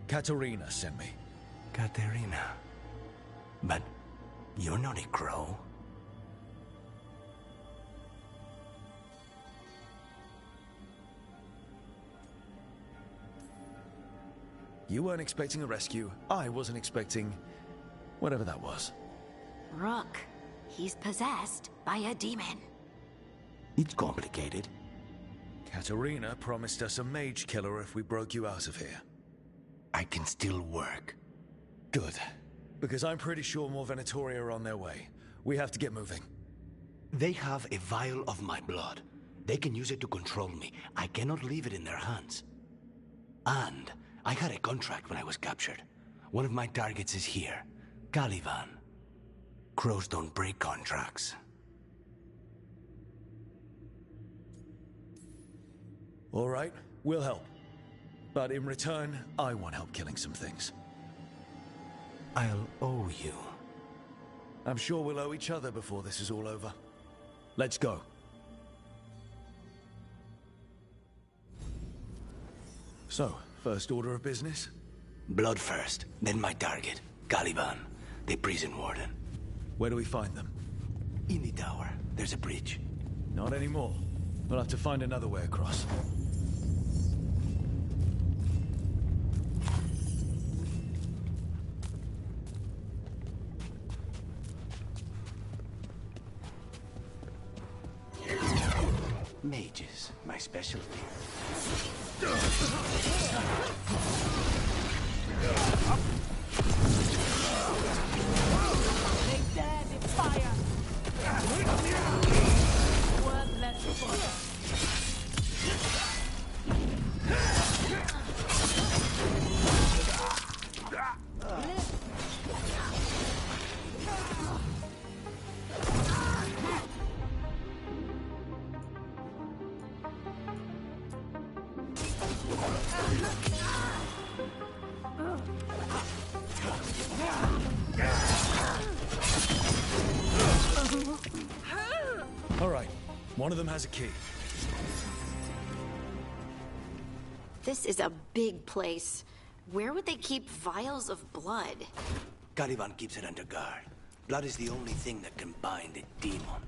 Katerina sent me. Katerina. But you're not a crow. You weren't expecting a rescue. I wasn't expecting... whatever that was. Rook. He's possessed by a demon. It's complicated. Katarina promised us a mage killer if we broke you out of here. I can still work. Good. Because I'm pretty sure more Venatori are on their way. We have to get moving. They have a vial of my blood. They can use it to control me. I cannot leave it in their hands. And I had a contract when I was captured. One of my targets is here. Caliban. Crows don't break contracts. All right, we'll help. But in return, I want help killing some things. I'll owe you. I'm sure we'll owe each other before this is all over. Let's go. So, first order of business? Blood first, then my target. Caliban, the prison warden. Where do we find them? In the tower. There's a bridge. Not anymore. We'll have to find another way across. Mages, my specialty. They dare defy us. Wordless fodder. All right, one of them has a key. This is a big place. Where would they keep vials of blood? Caliban keeps it under guard. Blood is the only thing that can bind a demon.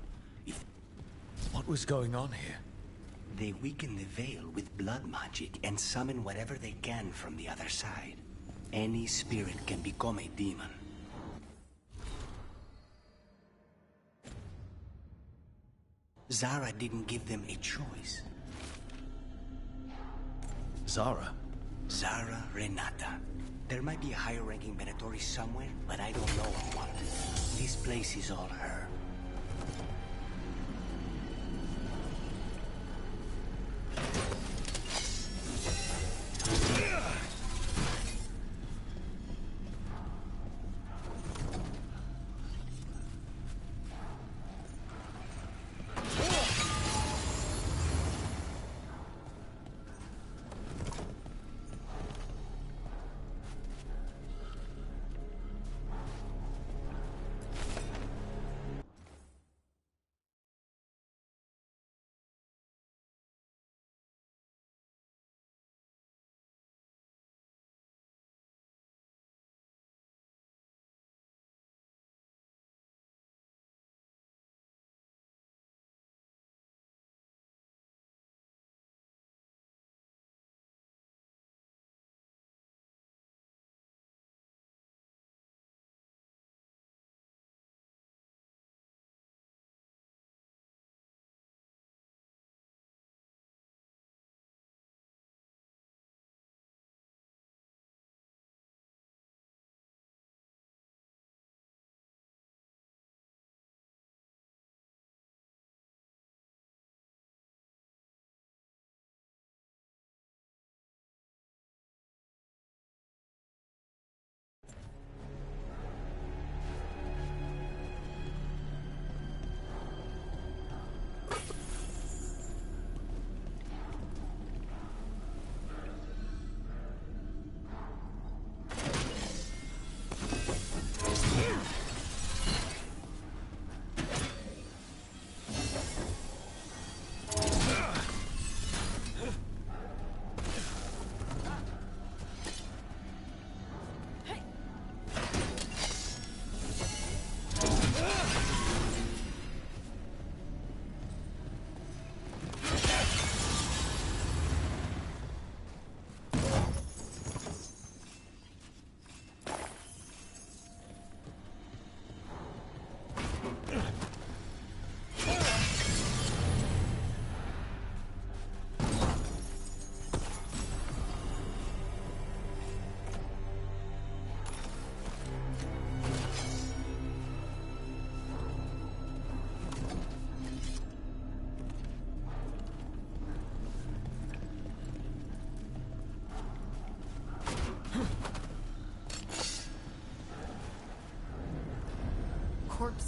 What was going on here? They weaken the veil with blood magic and summon whatever they can from the other side. Any spirit can become a demon. Zara didn't give them a choice. Zara? Zara Renata. There might be a higher-ranking Venatori somewhere, but I don't know of one. This place is all her.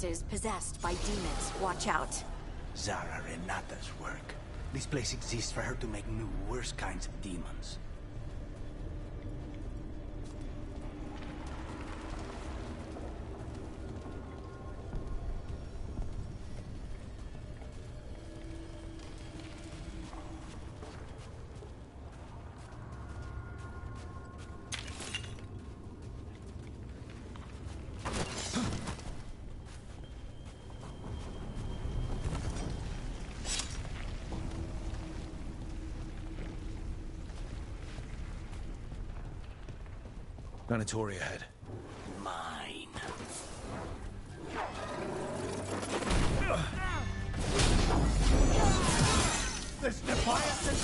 is possessed by demons. Watch out. Zara Renata's work. This place exists for her to make new, worse kinds of demons. Planetoria ahead. Mine. This defiance is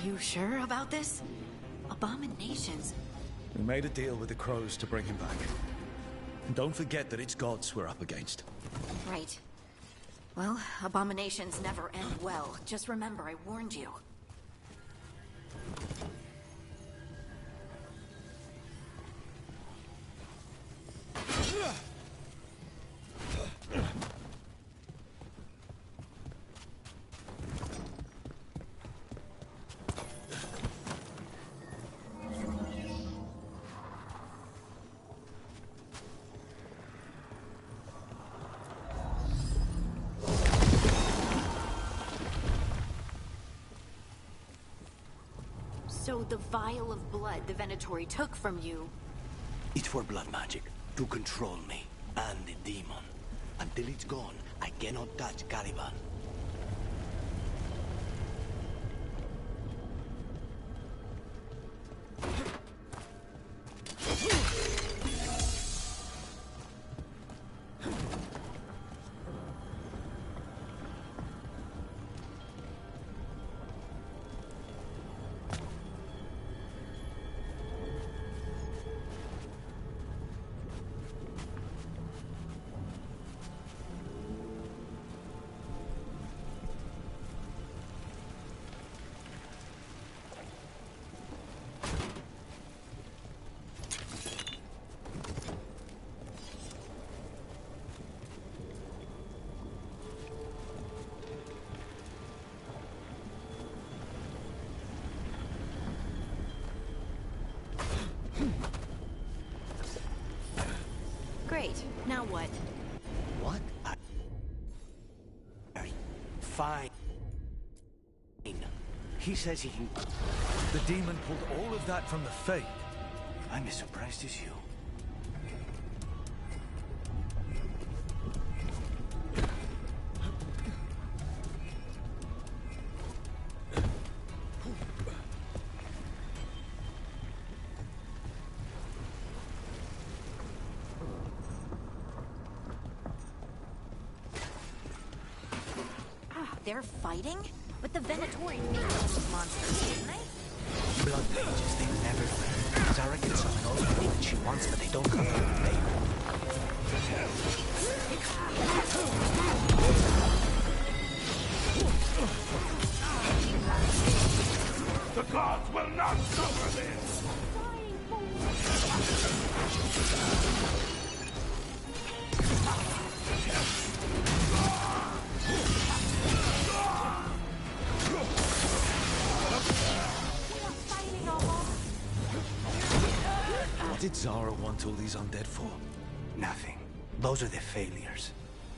You sure about this? Abominations. We made a deal with the crows to bring him back. And don't forget that it's gods we're up against. Right. Well, abominations never end well. Just remember, I warned you. So the vial of blood the Venatori took from you... It's for blood magic, to control me, and the demon. Until it's gone, I cannot touch Caliban. Great. Now what? What? Fine. He says he can... The demon pulled all of that from the Fade. I'm as surprised as you. They're fighting? With the Venatori made those monsters, didn't they? Blood mages, they never learn. Zara can summon all the demons she wants, but they don't come from the Fade. The gods will not suffer this! did Zara want all these undead for? Nothing. Those are the failures.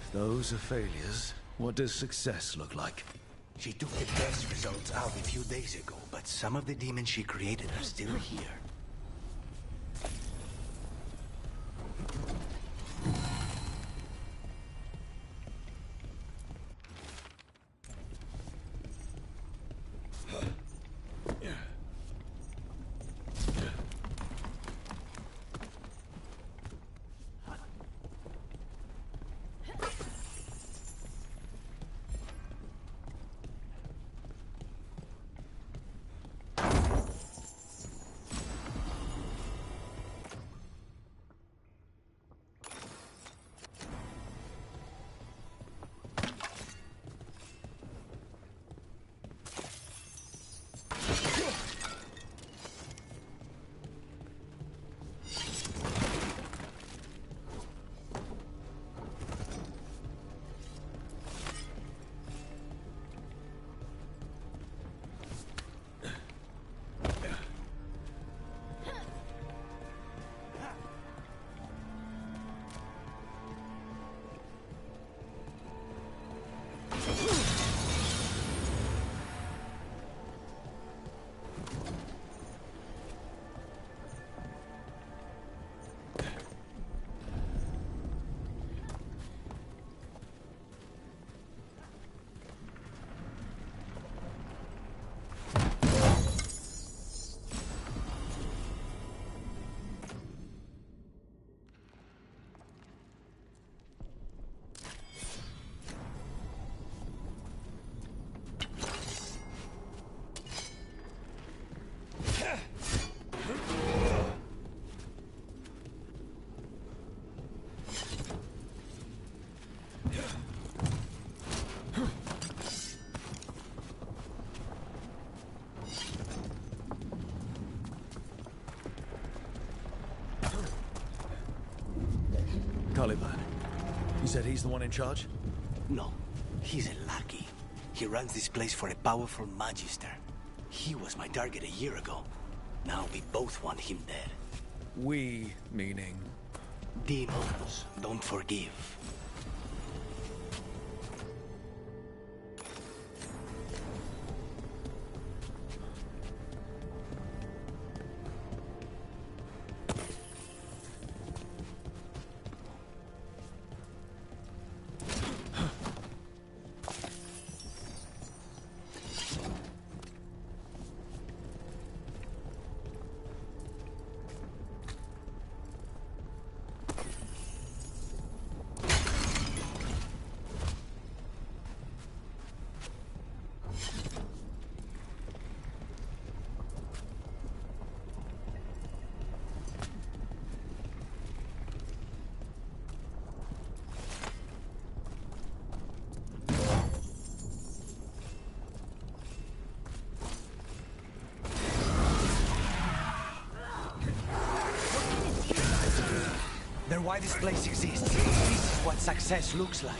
If those are failures, what does success look like? She took the test results out a few days ago, but some of the demons she created are still here. Caliban. You said he's the one in charge? No, he's a lackey. He runs this place for a powerful magister. He was my target a year ago. Now we both want him dead. We, meaning? Demons don't forgive. They're why this place exists. This is what success looks like.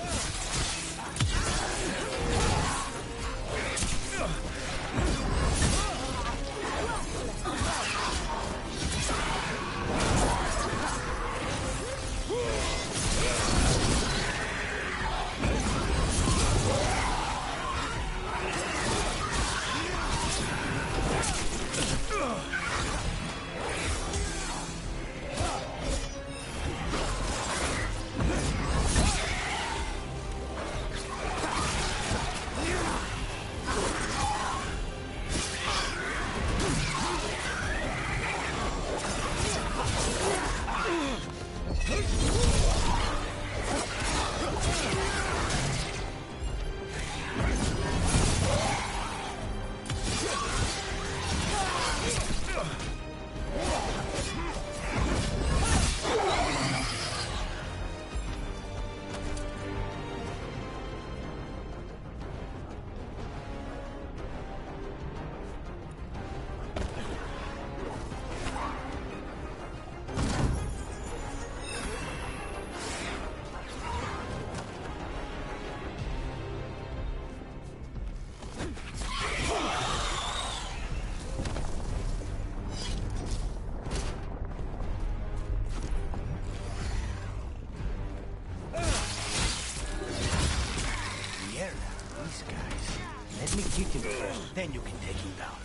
Hit him first, then you can take him down.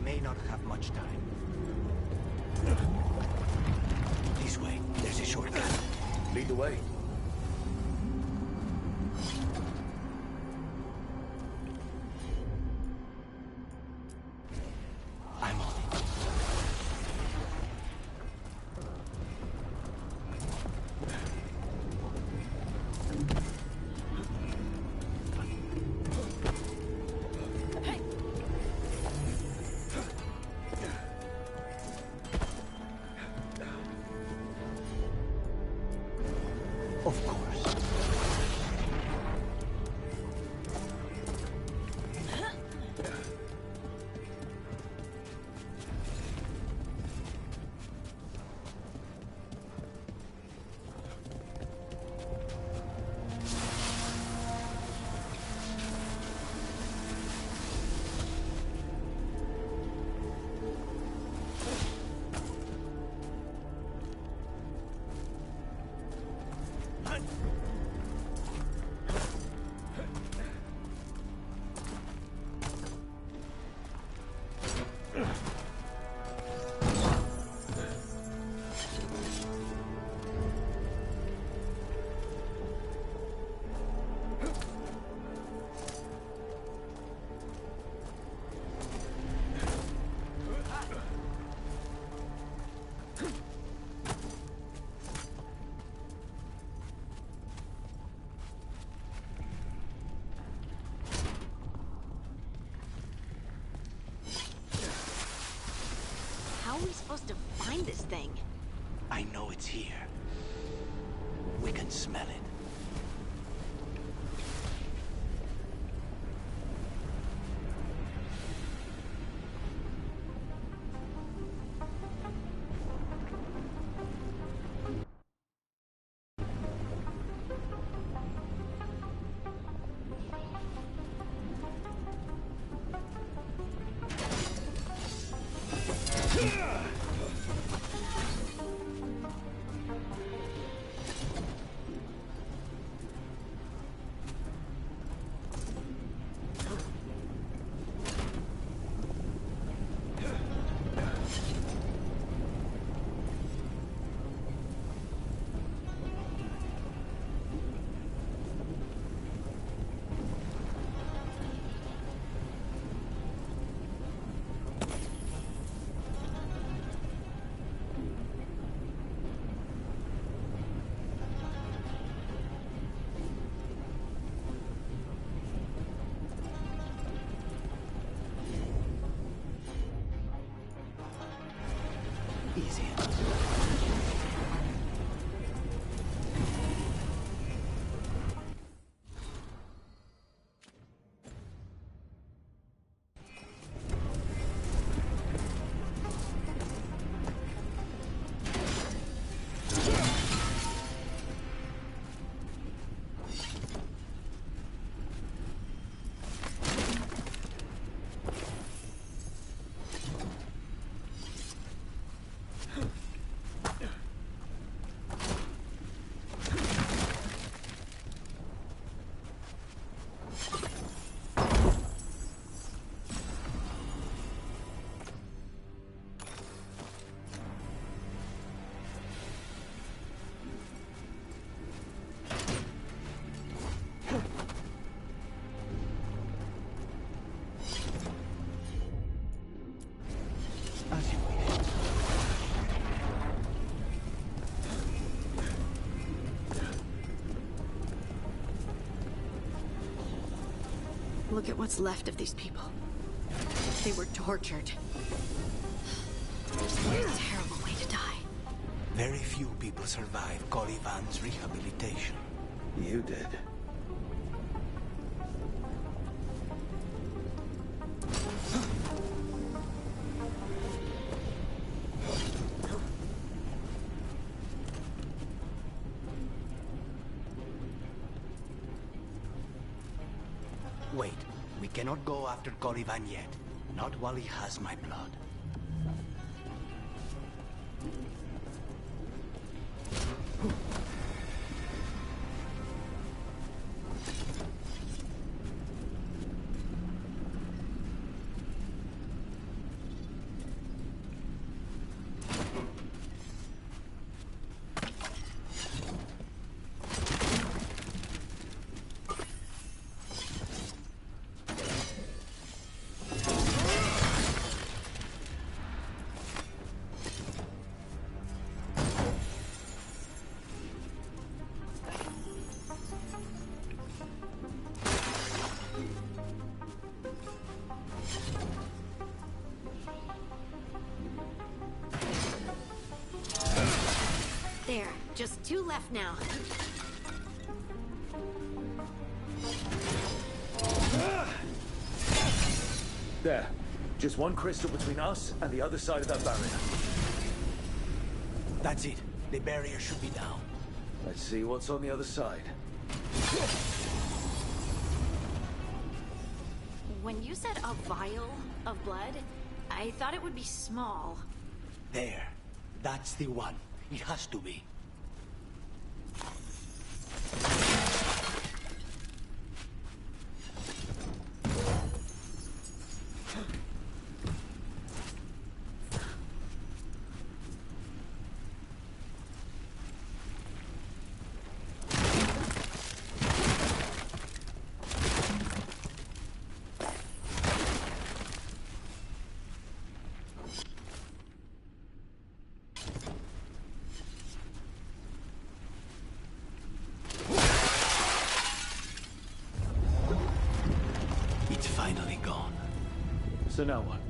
may not have much time. This way. There's a shortcut. Lead the way. I'm on it. find this thing. I know it's here. We can smell it. Easy. Look at what's left of these people. They were tortured. What a terrible way to die. Very few people survive Colivan's rehabilitation. You did. Wait, we cannot go after Colivan yet. Not while he has my blood. There, just 2 left now. There. Just one crystal between us and the other side of that barrier. That's it. The barrier should be down. Let's see what's on the other side. When you said a vial of blood, I thought it would be small. There. That's the one. It has to be. Finally gone. So now what?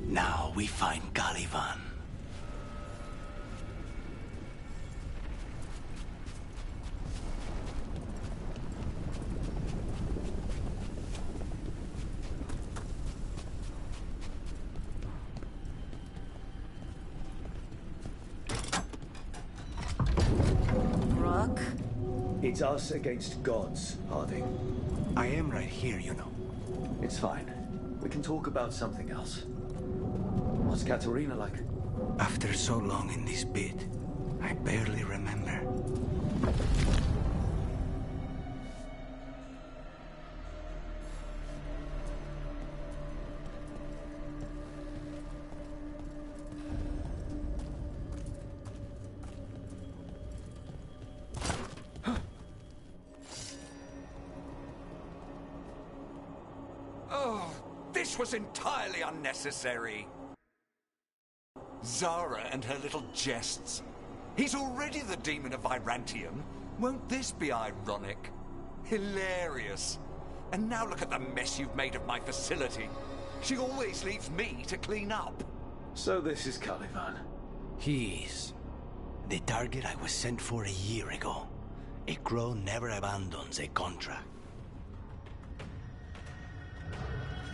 Now we find Caliban. It's us against gods, Harding. I am right here, you know. It's fine. We can talk about something else. What's Katarina like? After so long in this pit, I barely remember. Oh, this was entirely unnecessary. Zara and her little jests. He's already the demon of Virantium. Won't this be ironic? Hilarious. And now look at the mess you've made of my facility. She always leaves me to clean up. So this is Caliban. He is. The target I was sent for a year ago. A crow never abandons a contract.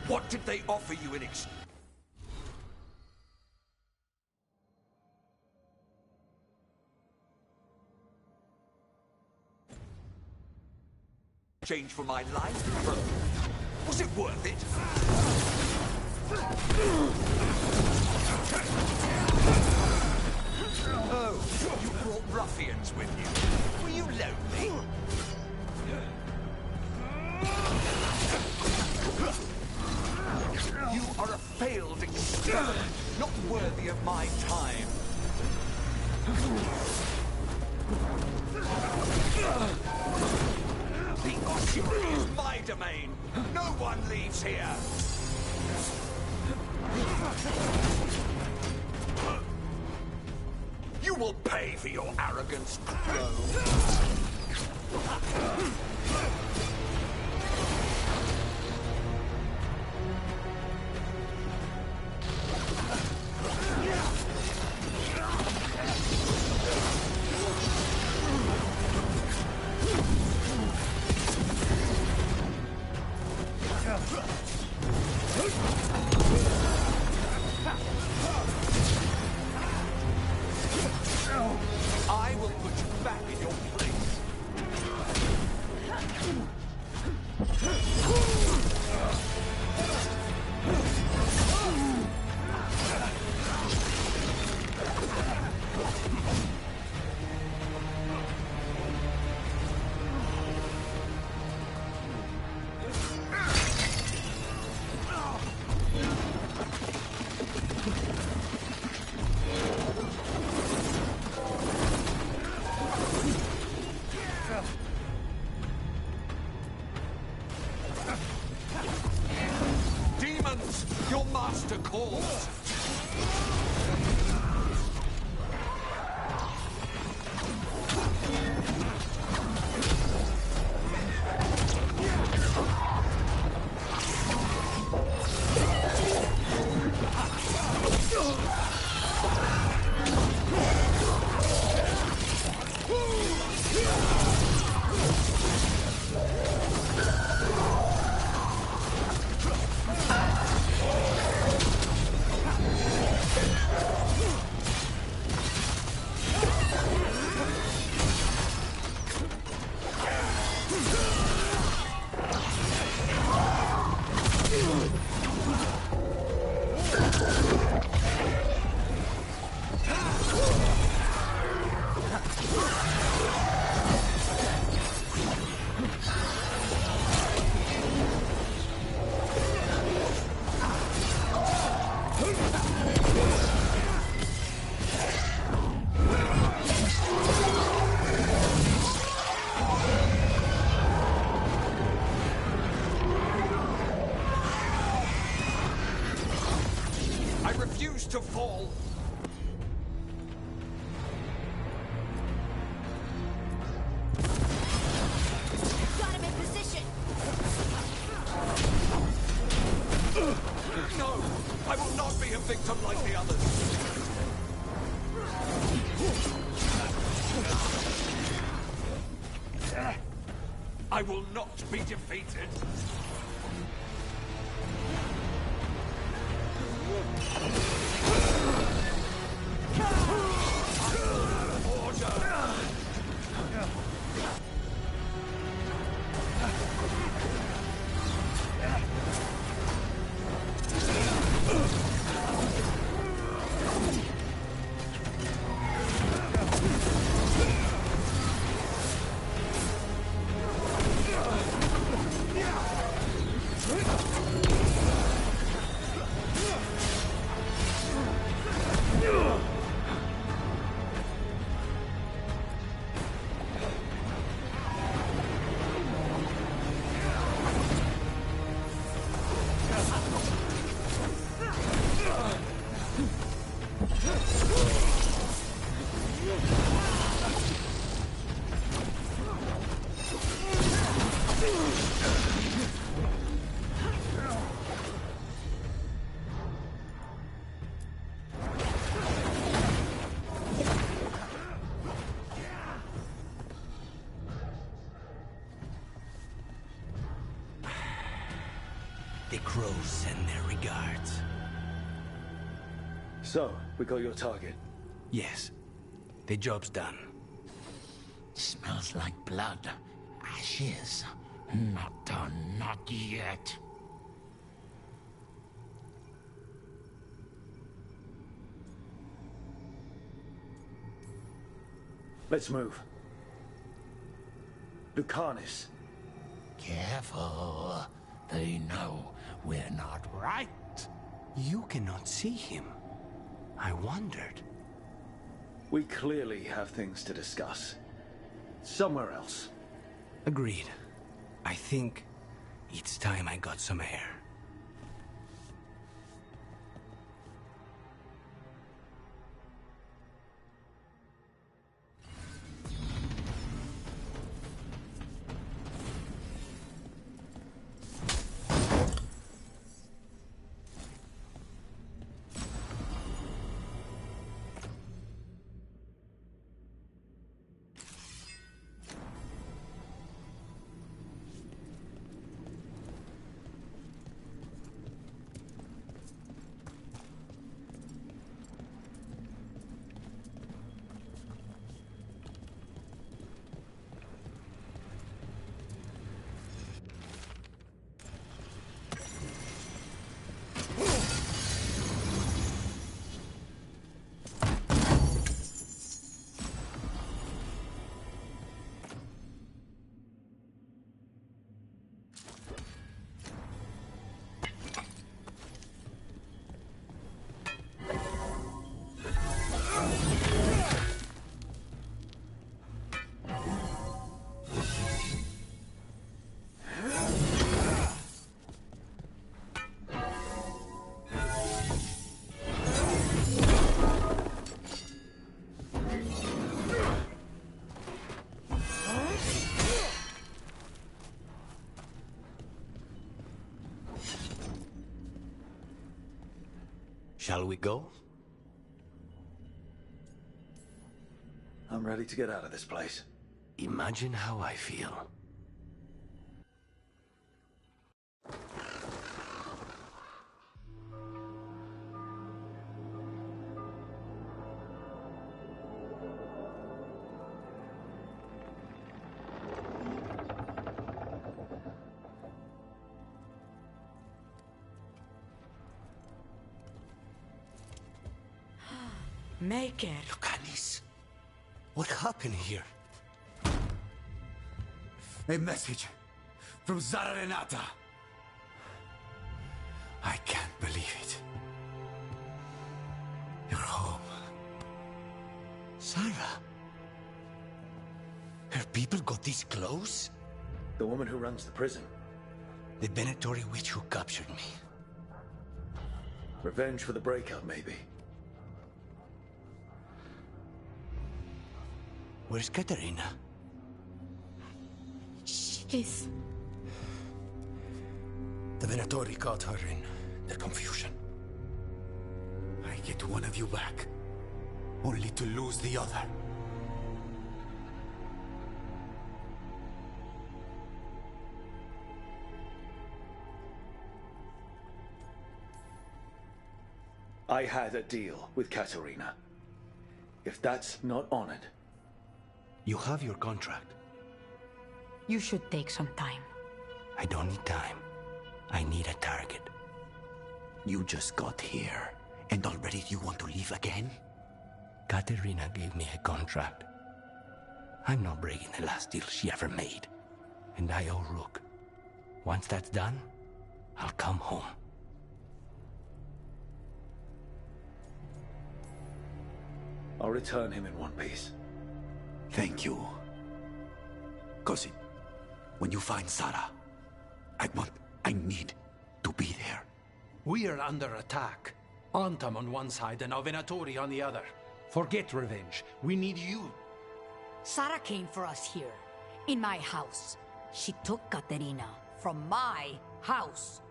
What did they offer you in exchange for my life? Was it worth it? Oh, you brought ruffians with you. Were you lonely? You are a failed experiment, not worthy of my time. The ossuary is my domain. No one leaves here. You will pay for your arrogance, Crow. I will put you back in your place. Demons, your master calls. I refuse to fall. Got him in position. No, I will not be a victim like the others. I will not be defeated. The crows send their regards. So, we got your target? Yes. The job's done. Smells like blood. Ashes. Not done, not yet. Let's move. Lucanus. Careful. They know we're not right. You cannot see him. I wondered. We clearly have things to discuss. Somewhere else. Agreed. I think it's time I got some air. Shall we go? I'm ready to get out of this place. Imagine how I feel. Make it. Lucanus, what happened here? A message from Zara Renata. I can't believe it. You're home. Sarah? Her people got this close? The woman who runs the prison. The Venatori witch who captured me. Revenge for the breakout, maybe. Where's Katerina? She's... The Venatori caught her in their confusion. I get one of you back, only to lose the other. I had a deal with Katerina. If that's not honored... You have your contract. You should take some time. I don't need time. I need a target. You just got here, and already you want to leave again? Katerina gave me a contract. I'm not breaking the last deal she ever made. And I owe Rook. Once that's done, I'll come home. I'll return him in one piece. Thank you. Cousin, when you find Sarah, I need to be there. We are under attack. Antam on one side and Venatori on the other. Forget revenge. We need you. Sarah came for us here, in my house. She took Katerina from my house.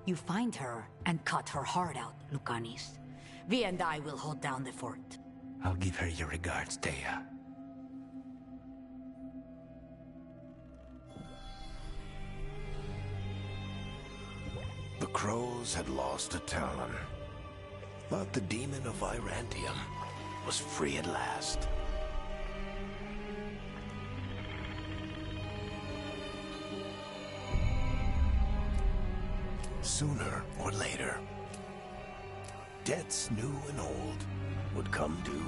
You find her and cut her heart out, Lucanis. Vi and I will hold down the fort. I'll give her your regards, Thea. The crows had lost a talon, but the demon of Virantium was free at last. Sooner or later, debts new and old would come due.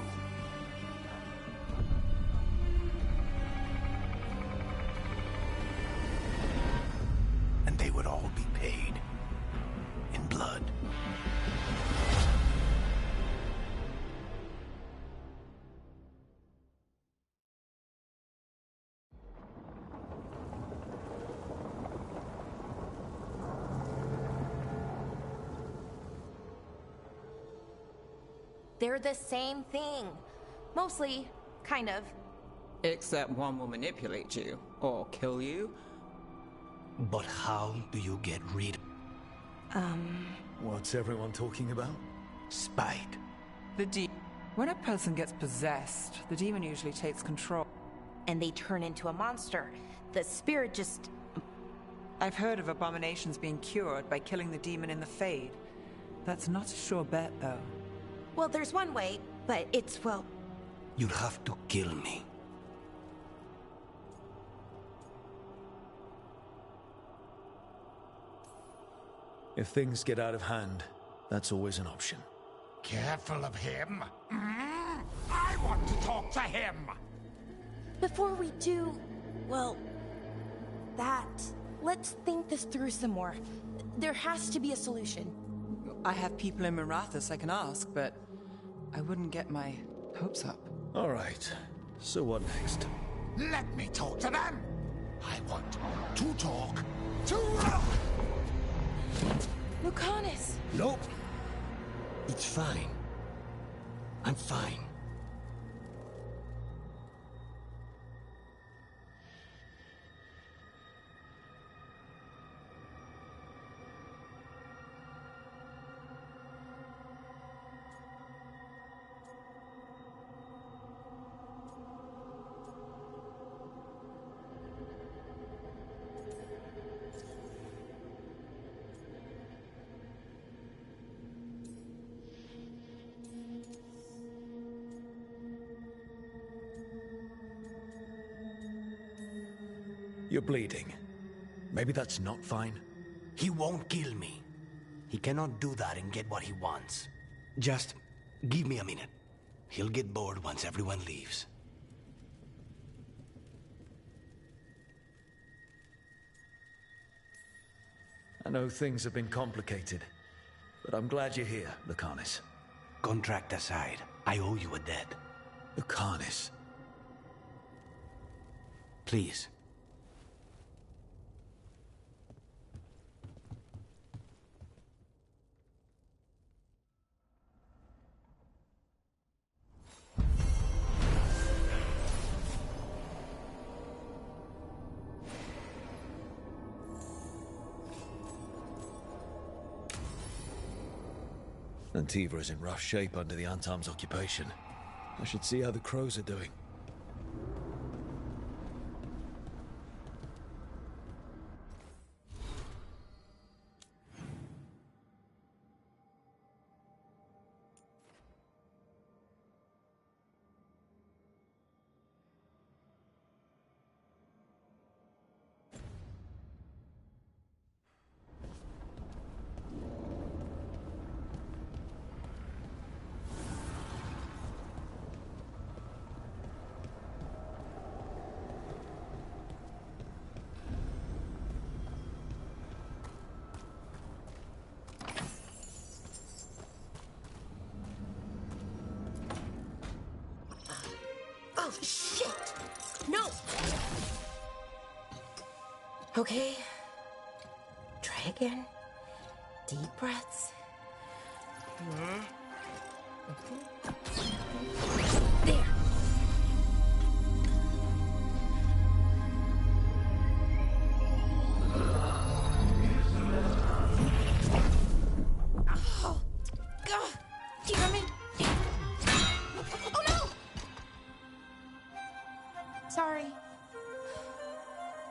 And they would all be paid in blood. They're the same thing. Mostly, kind of. Except one will manipulate you, or kill you. But how do you get rid? What's everyone talking about? Spite. When a person gets possessed, the demon usually takes control. And they turn into a monster. The spirit just... I've heard of abominations being cured by killing the demon in the Fade. That's not a sure bet, though. Well, there's one way, but it's, well... You'll have to kill me. If things get out of hand, that's always an option. Careful of him. I want to talk to him. Before we do, well, that... Let's think this through some more. There has to be a solution. I have people in Marathas I can ask, but I wouldn't get my hopes up. All right. So what next? Let me talk to them. I want to talk to... Lucanis! Nope. It's fine. I'm fine. You're bleeding. Maybe that's not fine. He won't kill me. He cannot do that and get what he wants. Just give me a minute. He'll get bored once everyone leaves. I know things have been complicated, but I'm glad you're here, Lucanis. Contract aside, I owe you a debt. Lucanis. Please. Antiva is in rough shape under the Antam's occupation. I should see how the crows are doing. Oh, shit! No! Okay. Try again. Deep breaths. There!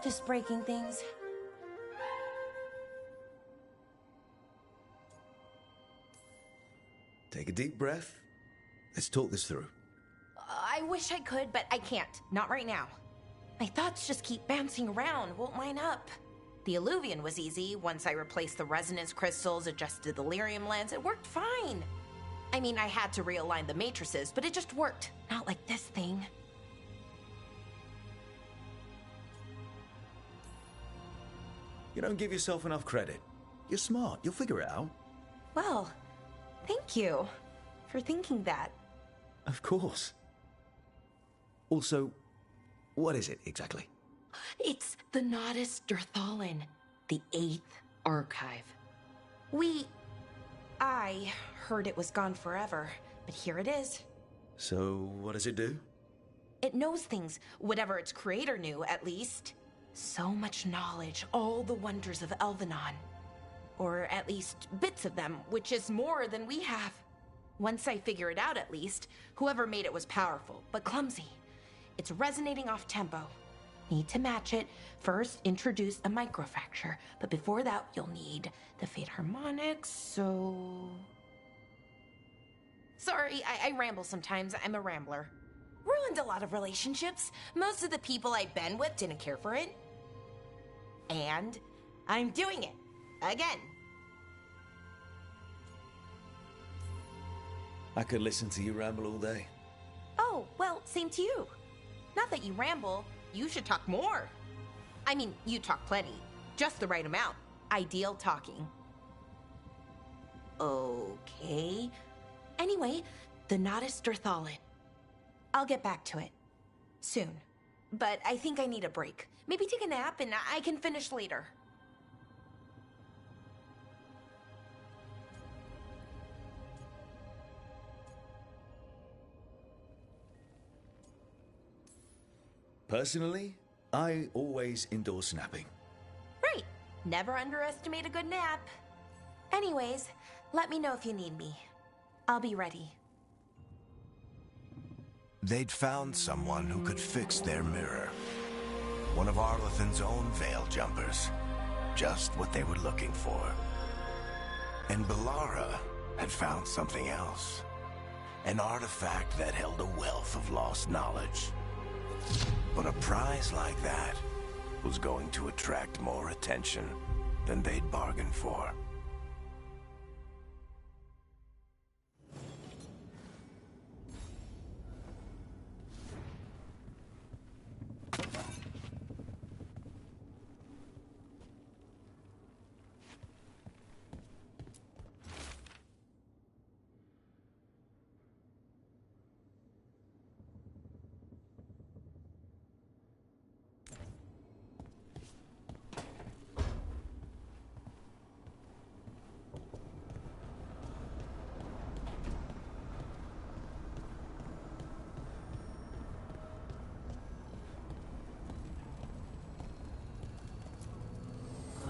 Just breaking things. Take a deep breath. Let's talk this through. I wish I could, but I can't. Not right now. My thoughts just keep bouncing around, won't line up. The Illuvian was easy. Once I replaced the resonance crystals, adjusted the lyrium lens, it worked fine. I mean, I had to realign the matrices, but it just worked. Not like this thing. You don't give yourself enough credit. You're smart. You'll figure it out. Well, thank you for thinking that. Of course. Also, what is it exactly? It's the Nodus Durthalin, the 8th archive. I heard it was gone forever, but here it is. So, what does it do? It knows things, whatever its creator knew, at least. So much knowledge, all the wonders of Elvenon. Or at least bits of them, which is more than we have. Once I figure it out, at least, whoever made it was powerful, but clumsy. It's resonating off tempo. Need to match it. First, introduce a microfracture, but before that, you'll need the Fate harmonics, so... Sorry, I ramble sometimes. I'm a rambler. Ruined a lot of relationships. Most of the people I've been with didn't care for it. And I'm doing it. Again. I could listen to you ramble all day. Oh, well, same to you. Not that you ramble, you should talk more. I mean, you talk plenty. Just the right amount. Ideal talking. Okay. Anyway, the Nodus Durthalin. I'll get back to it. Soon. But I think I need a break. Maybe take a nap and I can finish later. Personally, I always endorse napping. Right. Never underestimate a good nap. Anyways, let me know if you need me. I'll be ready. They'd found someone who could fix their mirror. One of Arlethan's own veil jumpers. Just what they were looking for. And Bellara had found something else. An artifact that held a wealth of lost knowledge. But a prize like that was going to attract more attention than they'd bargained for.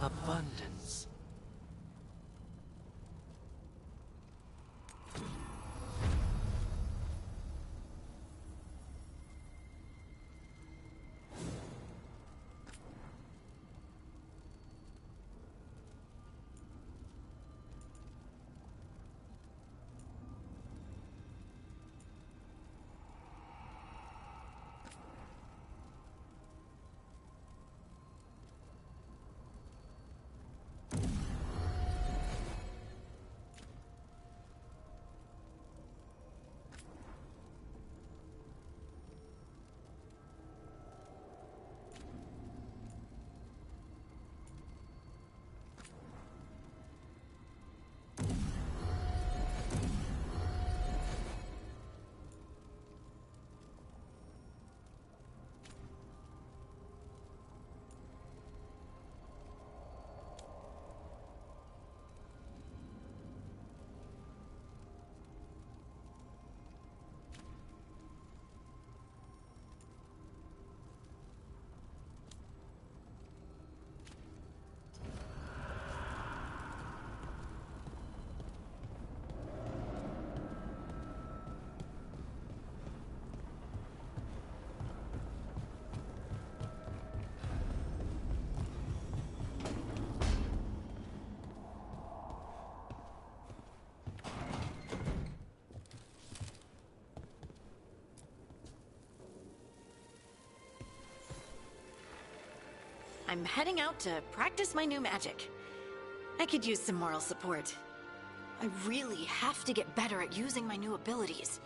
Abundance. I'm heading out to practice my new magic. I could use some moral support. I really have to get better at using my new abilities.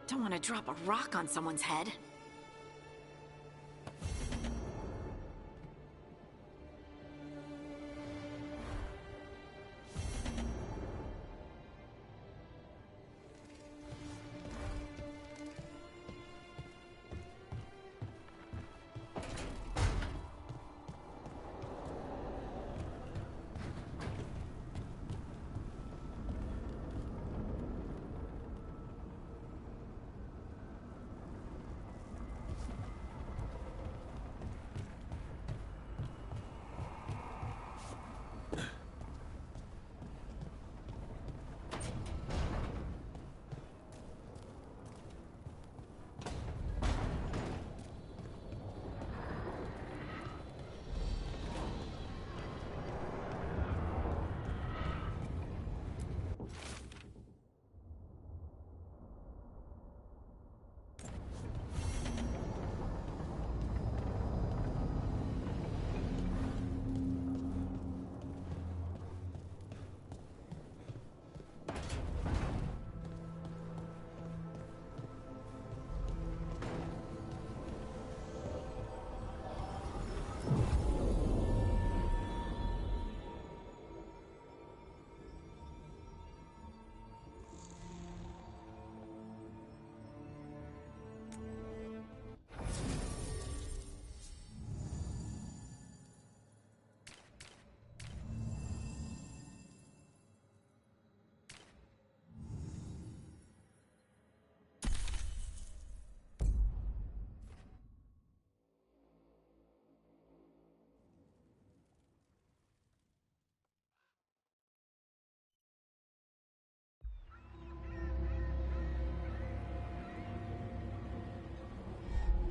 Don't want to drop a rock on someone's head.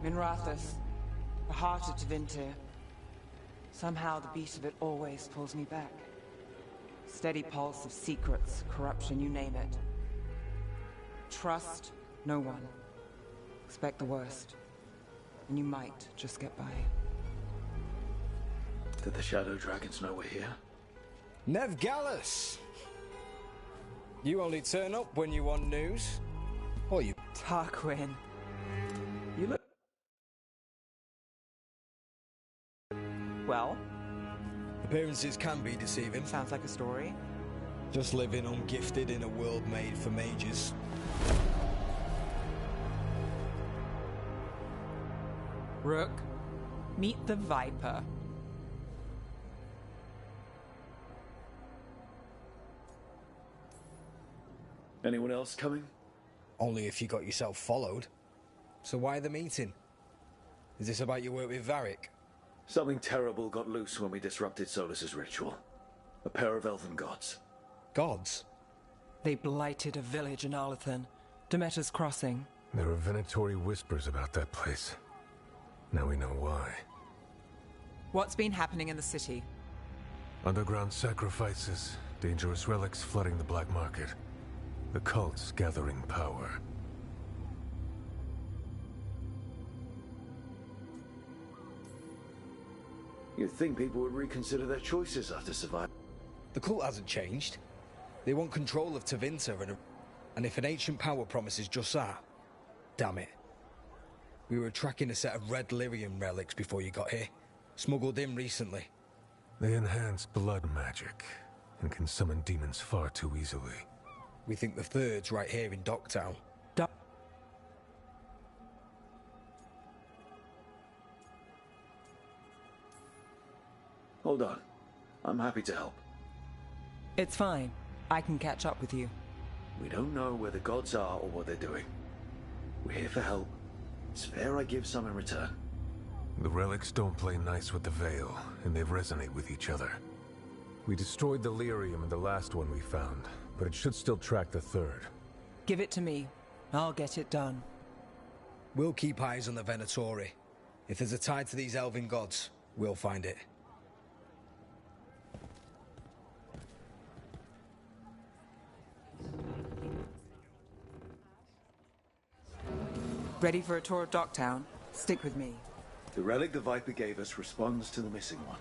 Minrathous, the heart of Tevinter. Somehow the beat of it always pulls me back. Steady pulse of secrets, corruption, you name it. Trust no one. Expect the worst. And you might just get by. Did the Shadow Dragons know we're here? Nev Gallus! You only turn up when you want news. Or you... Tarquin. You look... Well? Appearances can be deceiving. Sounds like a story. Just living ungifted in a world made for mages. Rook, meet the Viper. Anyone else coming? Only if you got yourself followed. So why the meeting? Is this about your work with Varric? Something terrible got loose when we disrupted Solus's ritual. A pair of elven gods. Gods? They blighted a village in Arlathan, Demeter's Crossing. There are Venatori whispers about that place. Now we know why. What's been happening in the city? Underground sacrifices, dangerous relics flooding the black market. The cults gathering power. You'd think people would reconsider their choices after surviving. The cult hasn't changed. They want control of Tevinter, and if an ancient power promises just that, damn it. We were tracking a set of red lyrium relics before you got here. Smuggled in recently. They enhance blood magic, and can summon demons far too easily. We think the third's right here in Docktown. Hold on. I'm happy to help. It's fine. I can catch up with you. We don't know where the gods are or what they're doing. We're here for help. It's fair I give some in return. The relics don't play nice with the Veil, and they resonate with each other. We destroyed the lyrium in the last one we found, but it should still track the third. Give it to me. I'll get it done. We'll keep eyes on the Venatori. If there's a tie to these elven gods, we'll find it. Ready for a tour of Docktown? Stick with me. The relic the Viper gave us responds to the missing one.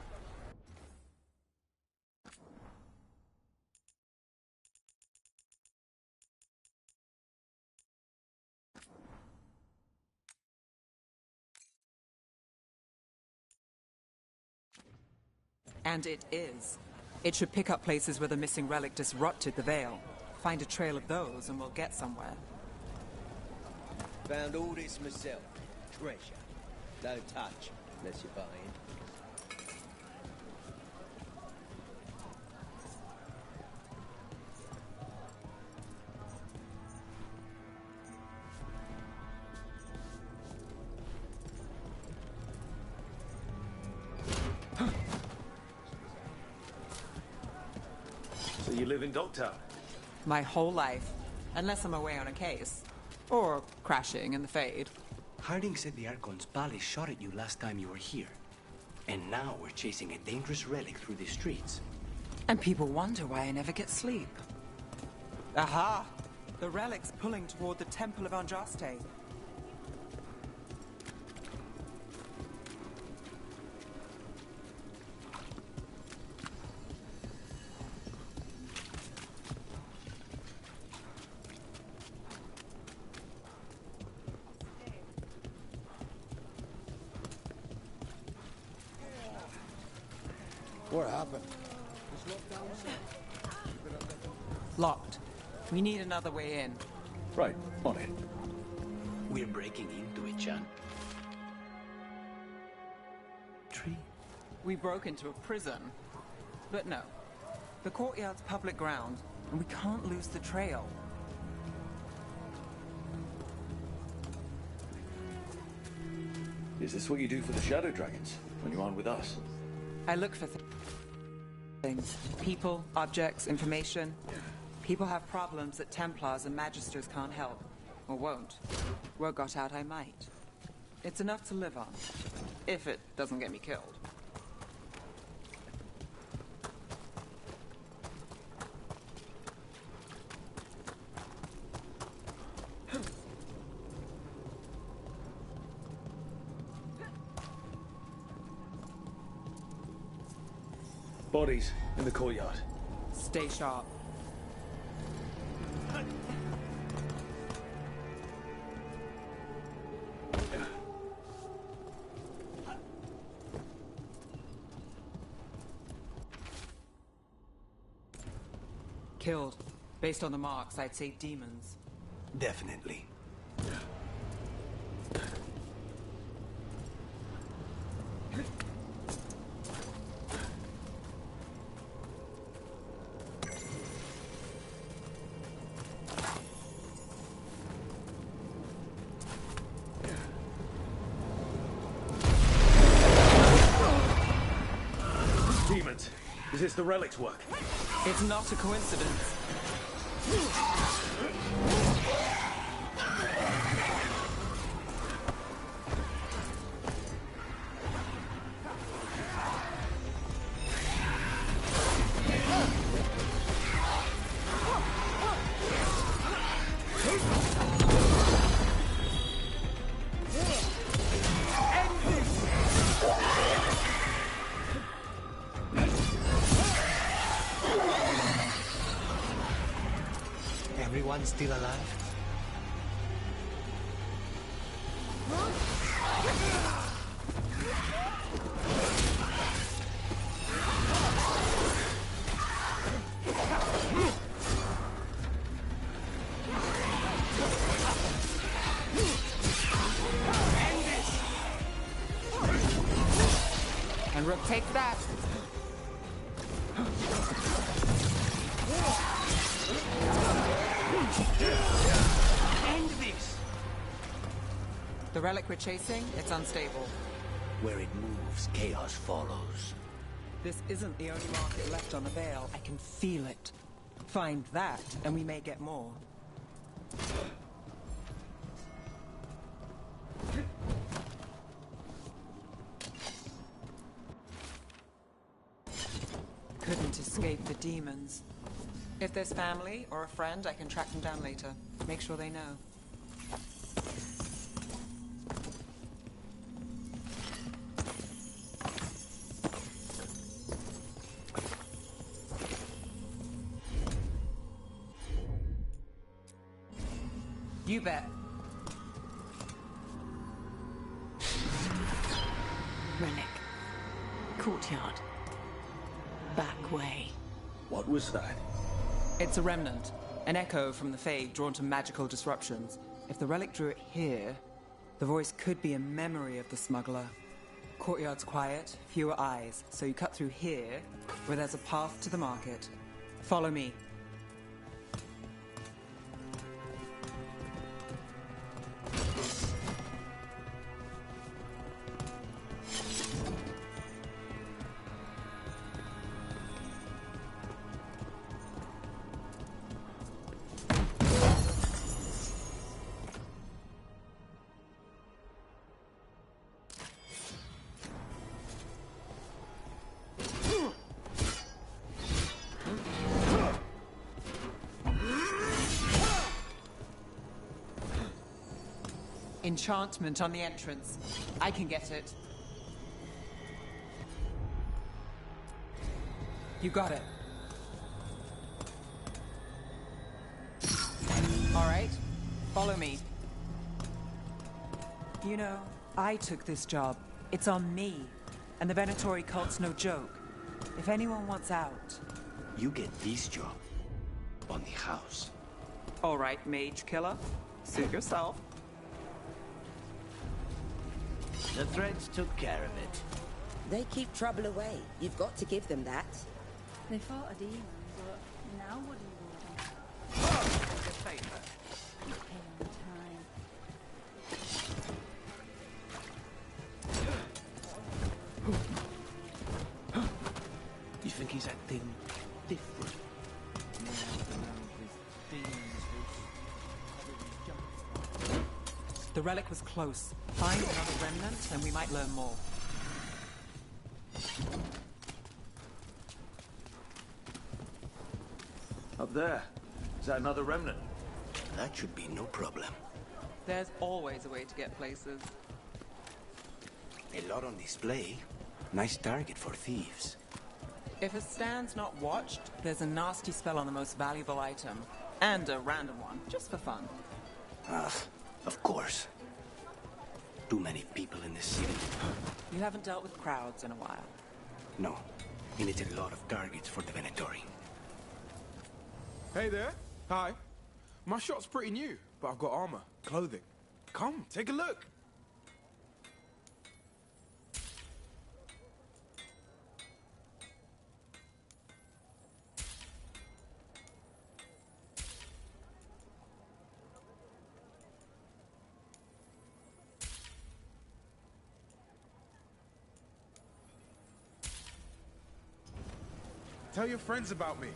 And it is. It should pick up places where the missing relic disrupted the Veil. Find a trail of those and we'll get somewhere. Found all this myself. Treasure. No touch, unless you're buying. So you live in Dogtown? My whole life. Unless I'm away on a case. Or crashing in the Fade. Harding said the Archon's palace shot at you last time you were here. And now we're chasing a dangerous relic through the streets. And people wonder why I never get sleep. Aha! The relic's pulling toward the Temple of Andraste. What happened? Locked. We need another way in. Right, on it. We're breaking into it, John. Tree? We broke into a prison. But no. The courtyard's public ground, and we can't lose the trail. Is this what you do for the Shadow Dragons, when you aren't with us? I look for things. People, objects, information. People have problems that Templars and Magisters can't help. Or won't. Word got out I might. It's enough to live on. If it doesn't get me killed. Bodies in the courtyard. Stay sharp. Killed. Based on the marks, I'd say demons. Definitely. Demons. Is this the relic's work? It's not a coincidence. Everyone still alive? And Rook takes that. End this! The relic we're chasing, it's unstable. Where it moves, chaos follows. This isn't the only market left on the Veil. I can feel it. Find that, and we may get more. Couldn't escape the demons. If there's family or a friend, I can track them down later. Make sure they know. You bet. Relic. Courtyard. Back way. What was that? It's a remnant. An echo from the Fade drawn to magical disruptions. If the relic drew it here, the voice could be a memory of the smuggler. Courtyard's quiet, fewer eyes, so you cut through here, where there's a path to the market. Follow me. Enchantment on the entrance. I can get it. You got it. All right, follow me. You know, I took this job. It's on me. And the Venatori cult's no joke. If anyone wants out... You get this job on the house. All right, mage killer. Suit yourself. The threads took care of it. They keep trouble away. You've got to give them that. They fought a demon, but now what do you want? Keep paying the time. You think he's acting different? The relic was close. Find another remnant, and we might learn more. Up there. Is that another remnant? That should be no problem. There's always a way to get places. A lot on display. Nice target for thieves. If a stand's not watched, there's a nasty spell on the most valuable item. And a random one, just for fun. Ah, of course. Too many people in this city. You haven't dealt with crowds in a while. No. He needs a lot of targets for the Venatori. Hey there. Hi. My shop's pretty new, but I've got armor, clothing. Come, take a look. Tell your friends about me.